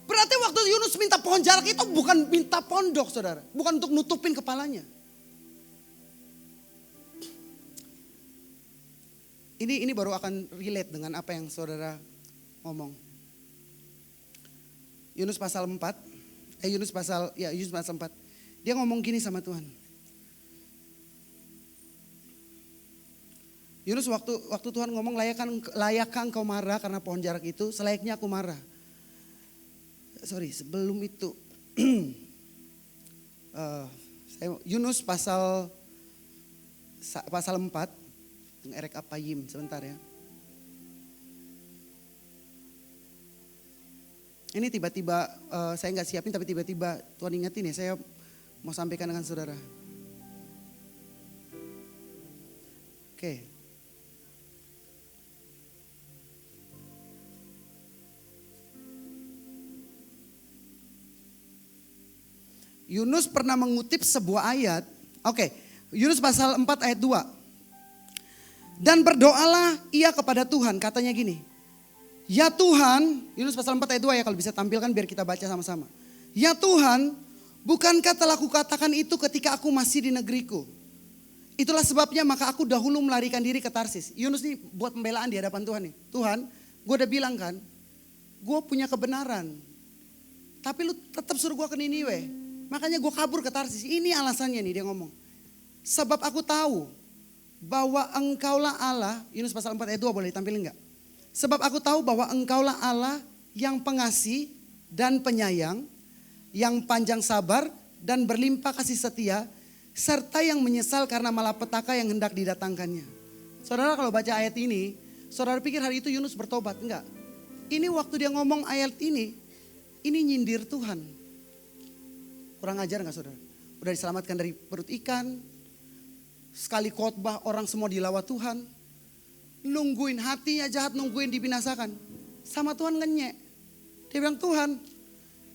[SPEAKER 1] Berarti waktu Yunus minta pohon jarak itu bukan minta pondok saudara. Bukan untuk nutupin kepalanya. Ini baru akan relate dengan apa yang saudara ngomong. Yunus pasal 4. Yunus pasal 4. Dia ngomong gini sama Tuhan. Yunus waktu Tuhan ngomong, layakkah engkau marah karena pohon jarak itu? Selayaknya aku marah. Sebelum itu. Yunus pasal 4. Erek Apayim, sebentar ya. Ini tiba-tiba saya nggak siapin, tapi tiba-tiba Tuhan ingetin ya, saya mau sampaikan dengan saudara. Oke. Yunus pernah mengutip sebuah ayat. Oke, Yunus pasal 4 ayat 2. Dan berdoalah ia kepada Tuhan, katanya gini. Ya Tuhan, Yunus pasal 4 ayat 2 ya, kalau bisa tampilkan biar kita baca sama-sama. Ya Tuhan, bukankah telah kukatakan itu ketika aku masih di negeriku? Itulah sebabnya maka aku dahulu melarikan diri ke Tarsis. Yunus nih buat pembelaan di hadapan Tuhan nih. Tuhan, gue udah bilang kan, gue punya kebenaran. Tapi lu tetap suruh gue ke Niniwe. Makanya gue kabur ke Tarsis. Ini alasannya nih dia ngomong. Sebab aku tahu bahwa engkaulah Allah, Yunus pasal 4 ayat 2 boleh ditampilin enggak? Sebab aku tahu bahwa engkaulah Allah yang pengasih dan penyayang, yang panjang sabar dan berlimpah kasih setia, serta yang menyesal karena malapetaka yang hendak didatangkannya. Saudara kalau baca ayat ini, saudara pikir hari itu Yunus bertobat? Enggak. Ini waktu dia ngomong ayat ini nyindir Tuhan. Kurang ajar enggak saudara? Udah diselamatkan dari perut ikan, sekali khotbah orang semua dilawat Tuhan. Nungguin hatinya jahat, nungguin dibinasakan. Sama Tuhan ngenyek. Dia bilang Tuhan,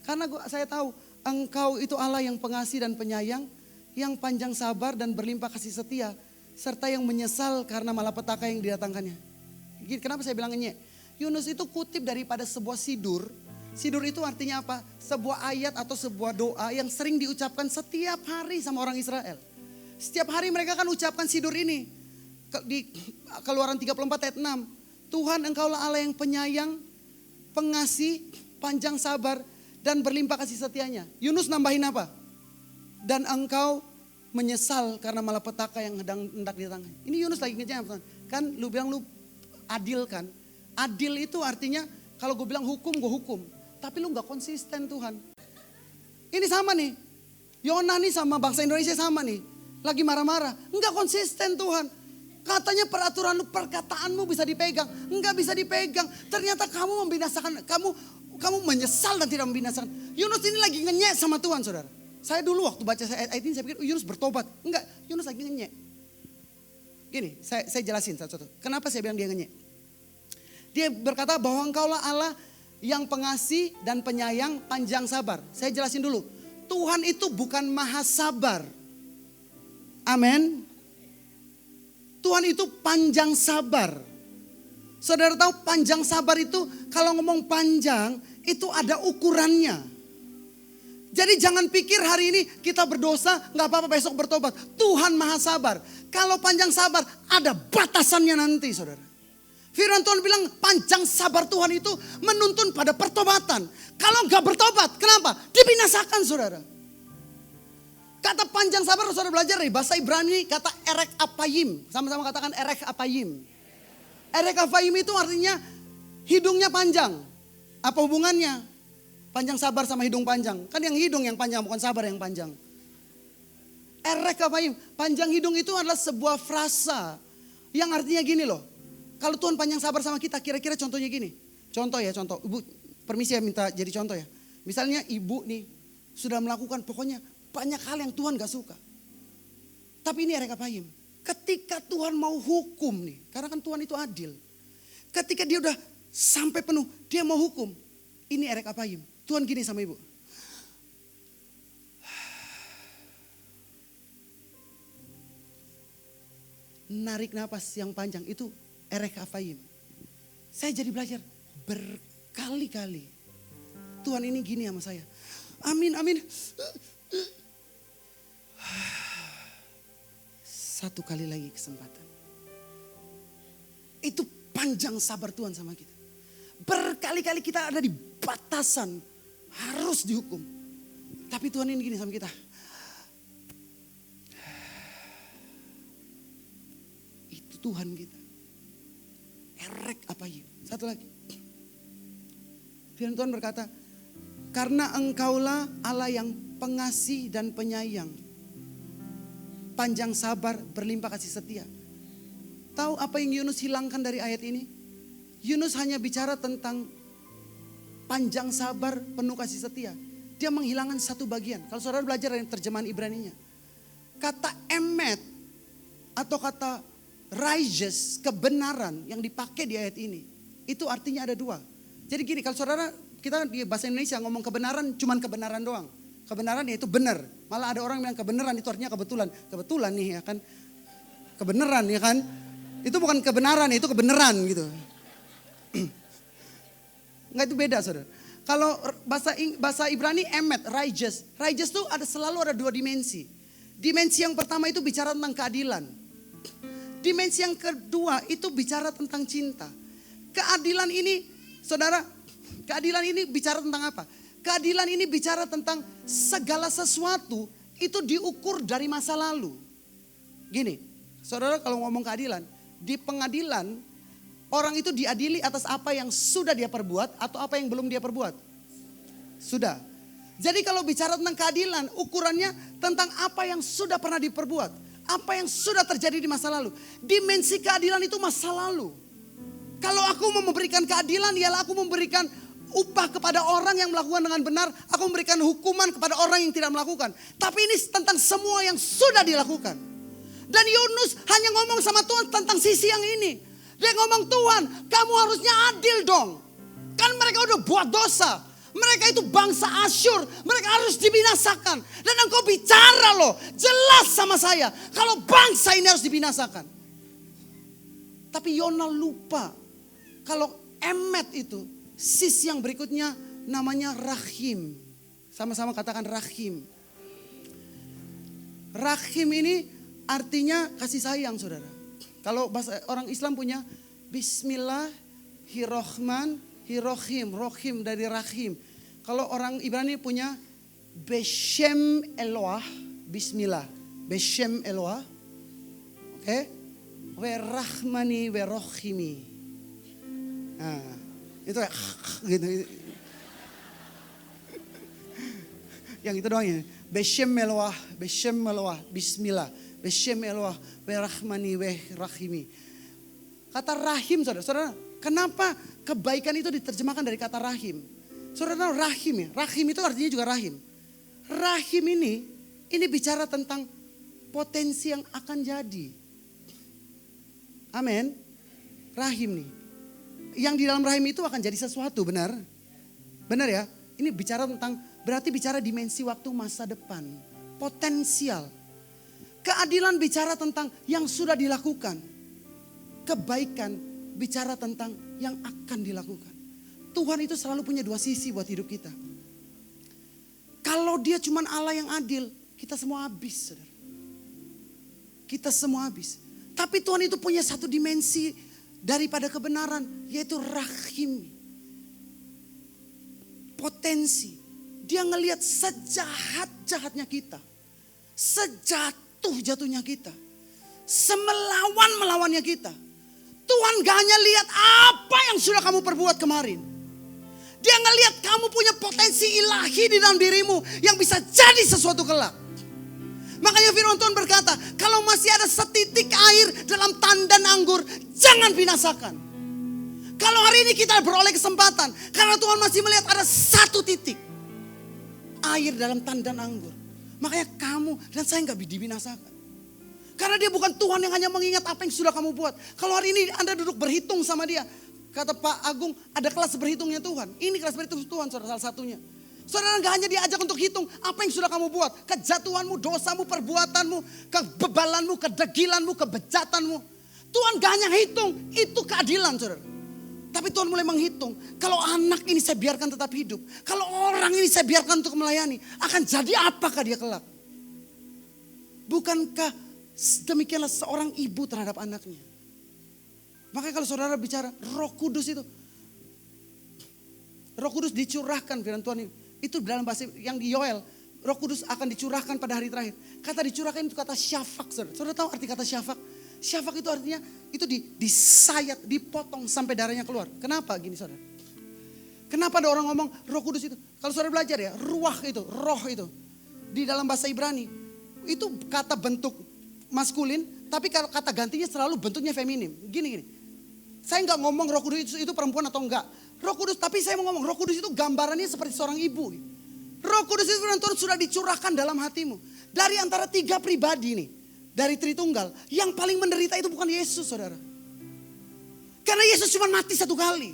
[SPEAKER 1] karena saya tahu engkau itu Allah yang pengasih dan penyayang, yang panjang sabar dan berlimpah kasih setia, serta yang menyesal karena malapetaka yang didatangkannya. Kenapa saya bilang ngenyek? Yunus itu kutip daripada sebuah sidur. Sidur itu artinya apa? Sebuah ayat atau sebuah doa yang sering diucapkan setiap hari sama orang Israel. Setiap hari mereka kan ucapkan sidur ini. Di Keluaran 34 ayat 6. Tuhan engkaulah Allah yang penyayang, pengasih, panjang sabar, dan berlimpah kasih setianya. Yunus nambahin apa? Dan engkau menyesal karena malapetaka yang hendak didatangkan. Ini Yunus lagi ngejawab. Kan lu bilang lu adil kan. Adil itu artinya kalau gue bilang hukum, gue hukum. Tapi lu gak konsisten Tuhan. Ini sama nih. Yona nih sama bangsa Indonesia sama nih. Lagi marah-marah. Enggak konsisten Tuhan. Katanya peraturan lu, perkataanmu bisa dipegang. Enggak bisa dipegang. Ternyata kamu membinasakan, kamu menyesal dan tidak membinasakan. Yunus ini lagi ngenyek sama Tuhan saudara. Saya dulu waktu baca ayat ini saya pikir Yunus bertobat. Enggak, Yunus lagi ngenyek. Gini, saya jelasin satu-satu. Kenapa saya bilang dia ngenyek? Dia berkata bahwa engkaulah Allah yang pengasih dan penyayang, panjang sabar. Saya jelasin dulu. Tuhan itu bukan maha sabar. Amin. Tuhan itu panjang sabar. Saudara tahu panjang sabar itu kalau ngomong panjang itu ada ukurannya. Jadi jangan pikir hari ini kita berdosa gak apa-apa besok bertobat. Tuhan maha sabar. Kalau panjang sabar ada batasannya nanti saudara. Firman Tuhan bilang panjang sabar Tuhan itu menuntun pada pertobatan. Kalau gak bertobat kenapa? Dibinasakan saudara. Kata panjang sabar saudara belajar dari bahasa Ibrani kata erek apayim. Sama-sama katakan erek apayim. Erek apayim itu artinya hidungnya panjang. Apa hubungannya? Panjang sabar sama hidung panjang. Kan yang hidung yang panjang bukan sabar yang panjang. Erek apayim. Panjang hidung itu adalah sebuah frasa. Yang artinya gini loh. Kalau Tuhan panjang sabar sama kita kira-kira contohnya gini. Contoh. Ibu permisi ya minta jadi contoh ya. Misalnya ibu nih sudah melakukan pokoknya banyak hal yang Tuhan gak suka. Tapi ini erek apayim. Ketika Tuhan mau hukum nih. Karena kan Tuhan itu adil. Ketika dia udah sampai penuh. Dia mau hukum. Ini erek apayim. Tuhan gini sama ibu. Narik napas yang panjang. Itu erek apayim. Saya jadi belajar berkali-kali. Tuhan ini gini sama saya. Amin. Satu kali lagi kesempatan. Itu panjang sabar Tuhan sama kita. Berkali-kali kita ada di batasan harus dihukum. Tapi Tuhan ini gini sama kita. Itu Tuhan kita. Erek apa yuk? Satu lagi. Firman Tuhan berkata, karena engkaulah Allah yang pengasih dan penyayang. Panjang sabar, berlimpah kasih setia. Tahu apa yang Yunus hilangkan dari ayat ini? Yunus hanya bicara tentang panjang sabar, penuh kasih setia. Dia menghilangkan satu bagian. Kalau saudara belajar dari terjemahan Ibraninya. Kata emet atau kata righteous, kebenaran yang dipakai di ayat ini. Itu artinya ada dua. Jadi gini, kalau saudara, kita di bahasa Indonesia ngomong kebenaran, cuman kebenaran doang. Kebenaran ya itu benar. Malah ada orang bilang kebenaran itu artinya kebetulan. Kebetulan nih ya kan. Kebenaran ya kan. Itu bukan kebenaran, itu kebenaran gitu. Enggak, itu beda saudara. Kalau bahasa Ibrani emet, righteous. Righteous tuh selalu ada dua dimensi. Dimensi yang pertama itu bicara tentang keadilan. Dimensi yang kedua itu bicara tentang cinta. Keadilan ini saudara, keadilan ini bicara tentang apa? Keadilan ini bicara tentang segala sesuatu itu diukur dari masa lalu. Gini, saudara kalau ngomong keadilan, di pengadilan orang itu diadili atas apa yang sudah dia perbuat atau apa yang belum dia perbuat. Sudah. Jadi kalau bicara tentang keadilan, ukurannya tentang apa yang sudah pernah diperbuat. Apa yang sudah terjadi di masa lalu. Dimensi keadilan itu masa lalu. Kalau aku mau memberikan keadilan, ialah aku memberikan upah kepada orang yang melakukan dengan benar. Aku memberikan hukuman kepada orang yang tidak melakukan. Tapi ini tentang semua yang sudah dilakukan. Dan Yunus hanya ngomong sama Tuhan tentang sisi yang ini. Dia ngomong, Tuhan kamu harusnya adil dong. Kan mereka udah buat dosa. Mereka itu bangsa Asyur. Mereka harus dibinasakan. Dan engkau bicara loh jelas sama saya. Kalau bangsa ini harus dibinasakan. Tapi Yona lupa. Kalau emet itu, sisi yang berikutnya namanya rahim. Sama-sama katakan rahim. Rahim ini artinya kasih sayang saudara. Kalau bahasa orang Islam punya Bismillahirrahmanirrahim. Rohim dari rahim. Kalau orang Ibrani punya Beshem Eloah. Bismillah. Beshem Eloah. Oke. Werahmani werohimi. Nah, itu kayak gitu. Yang itu doang ya. Beshem Eloah, Bismillah. Beshem Eloah, werahmani werahimi. Kata rahim saudara, kenapa kebaikan itu diterjemahkan dari kata rahim? Saudara tahu rahim ya, rahim itu artinya juga rahim. Rahim ini bicara tentang potensi yang akan jadi. Amin. Rahim nih. Yang di dalam rahim itu akan jadi sesuatu, benar? Benar ya? Ini bicara tentang, berarti bicara dimensi waktu masa depan. Potensial. Keadilan bicara tentang yang sudah dilakukan. Kebaikan bicara tentang yang akan dilakukan. Tuhan itu selalu punya dua sisi buat hidup kita. Kalau dia cuma Allah yang adil, kita semua habis, saudara. Kita semua habis. Tapi Tuhan itu punya satu dimensi daripada kebenaran, yaitu rahim. Potensi. Dia ngelihat sejahat-jahatnya kita. Sejatuh-jatuhnya kita. Semelawan-melawannya kita. Tuhan gak hanya lihat apa yang sudah kamu perbuat kemarin. Dia ngelihat kamu punya potensi ilahi di dalam dirimu yang bisa jadi sesuatu kelak. Makanya firman Tuhan berkata, kalau masih ada setitik air dalam tandan anggur, jangan binasakan. Kalau hari ini kita beroleh kesempatan, karena Tuhan masih melihat ada satu titik air dalam tandan anggur. Makanya kamu dan saya gak dibinasakan. Karena dia bukan Tuhan yang hanya mengingat apa yang sudah kamu buat. Kalau hari ini Anda duduk berhitung sama dia. Kata Pak Agung, ada kelas berhitungnya Tuhan. Ini kelas berhitung Tuhan, saudara, salah satunya. Saudara gak hanya diajak untuk hitung apa yang sudah kamu buat. Kejatuhanmu, dosamu, perbuatanmu, kebebalanmu, kedegilanmu, kebejatanmu. Tuhan gak hanya hitung, itu keadilan saudara. Tapi Tuhan mulai menghitung. Kalau anak ini saya biarkan tetap hidup. Kalau orang ini saya biarkan untuk melayani. Akan jadi apakah dia kelak? Bukankah demikianlah seorang ibu terhadap anaknya? Makanya kalau saudara bicara Roh Kudus itu, Roh Kudus dicurahkan firman Tuhan itu dalam bahasa yang di Yoel. Roh Kudus akan dicurahkan pada hari terakhir. Kata dicurahkan itu kata syafak. Saudara tahu arti kata syafak? Syafak itu artinya itu disayat, dipotong sampai darahnya keluar. Kenapa gini saudara? Kenapa ada orang ngomong Roh Kudus itu? Kalau saudara belajar ya, ruah itu, roh itu. Di dalam bahasa Ibrani, itu kata bentuk maskulin, tapi kata gantinya selalu bentuknya feminim. Gini. Saya nggak ngomong Roh Kudus itu perempuan atau enggak. Roh Kudus, tapi saya mau ngomong Roh Kudus itu gambarannya seperti seorang ibu. Roh Kudus itu Tuhan sudah dicurahkan dalam hatimu. Dari antara 3 pribadi nih, dari Tritunggal, yang paling menderita itu bukan Yesus saudara. Karena Yesus cuma mati 1 kali.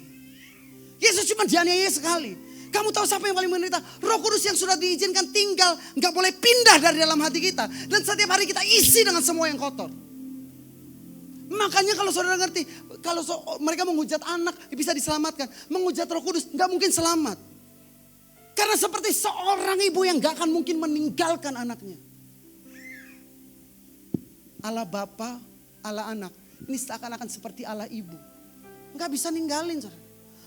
[SPEAKER 1] Yesus cuma dianiaya sekali. Kamu tahu siapa yang paling menderita? Roh Kudus yang sudah diizinkan tinggal, nggak boleh pindah dari dalam hati kita. Dan setiap hari kita isi dengan semua yang kotor. Makanya kalau saudara ngerti, kalau mereka menghujat anak bisa diselamatkan. Menghujat Roh Kudus nggak mungkin selamat. Karena seperti seorang ibu yang nggak akan mungkin meninggalkan anaknya. Allah Bapa, Allah Anak. Ini seakan-akan seperti Allah Ibu. Nggak bisa ninggalin saudara.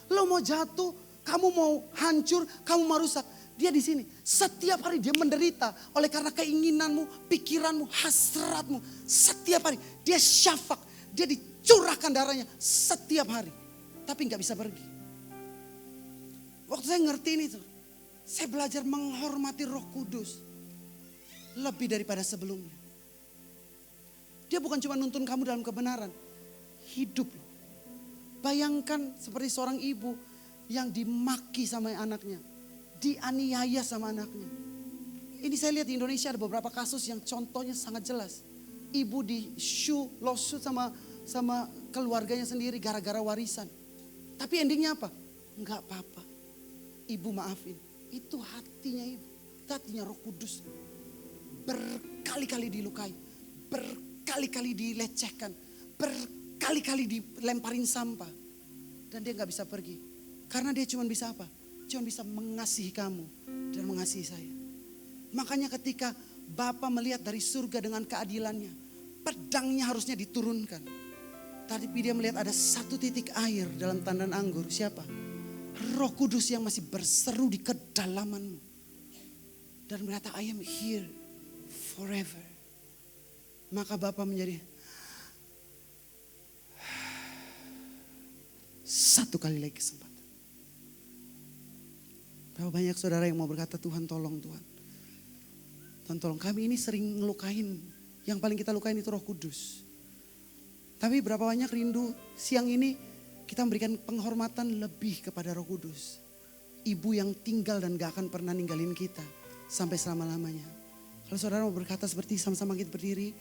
[SPEAKER 1] Lo mau jatuh, kamu mau hancur, kamu mau rusak. Dia di sini. Setiap hari dia menderita oleh karena keinginanmu, pikiranmu, hasratmu. Setiap hari dia syafak, dia dicurahkan darahnya setiap hari. Tapi nggak bisa pergi. Waktu saya ngerti ini tuh, saya belajar menghormati Roh Kudus lebih daripada sebelumnya. Dia bukan cuma nuntun kamu dalam kebenaran, hidup. Bayangkan seperti seorang ibu yang dimaki sama anaknya. Dianiaya sama anaknya. Ini saya lihat di Indonesia ada beberapa kasus yang contohnya sangat jelas. Ibu lawsuit sama keluarganya sendiri gara-gara warisan. Tapi endingnya apa? Enggak apa-apa. Ibu maafin. Itu hatinya ibu. Itu hatinya Roh Kudus. Berkali-kali dilukai. Berkali-kali dilecehkan. Berkali-kali dilemparin sampah. Dan dia gak bisa pergi. Karena dia cuma bisa apa? Cuma bisa mengasihi kamu dan mengasihi saya. Makanya ketika Bapa melihat dari surga dengan keadilannya. Pedangnya harusnya diturunkan. Tapi dia melihat ada 1 titik air dalam tandan anggur. Siapa? Roh Kudus yang masih berseru di kedalamanmu. Dan berkata, I am here forever. Maka Bapa menjadi 1 kali lagi kesempatan. Berapa banyak saudara yang mau berkata, Tuhan tolong Tuhan. Tuhan tolong, kami ini sering ngelukain. Yang paling kita lukain itu Roh Kudus. Tapi berapa banyak rindu siang ini kita memberikan penghormatan lebih kepada Roh Kudus. Ibu yang tinggal dan gak akan pernah ninggalin kita sampai selama-lamanya. Kalau saudara mau berkata seperti sama-sama kita berdiri.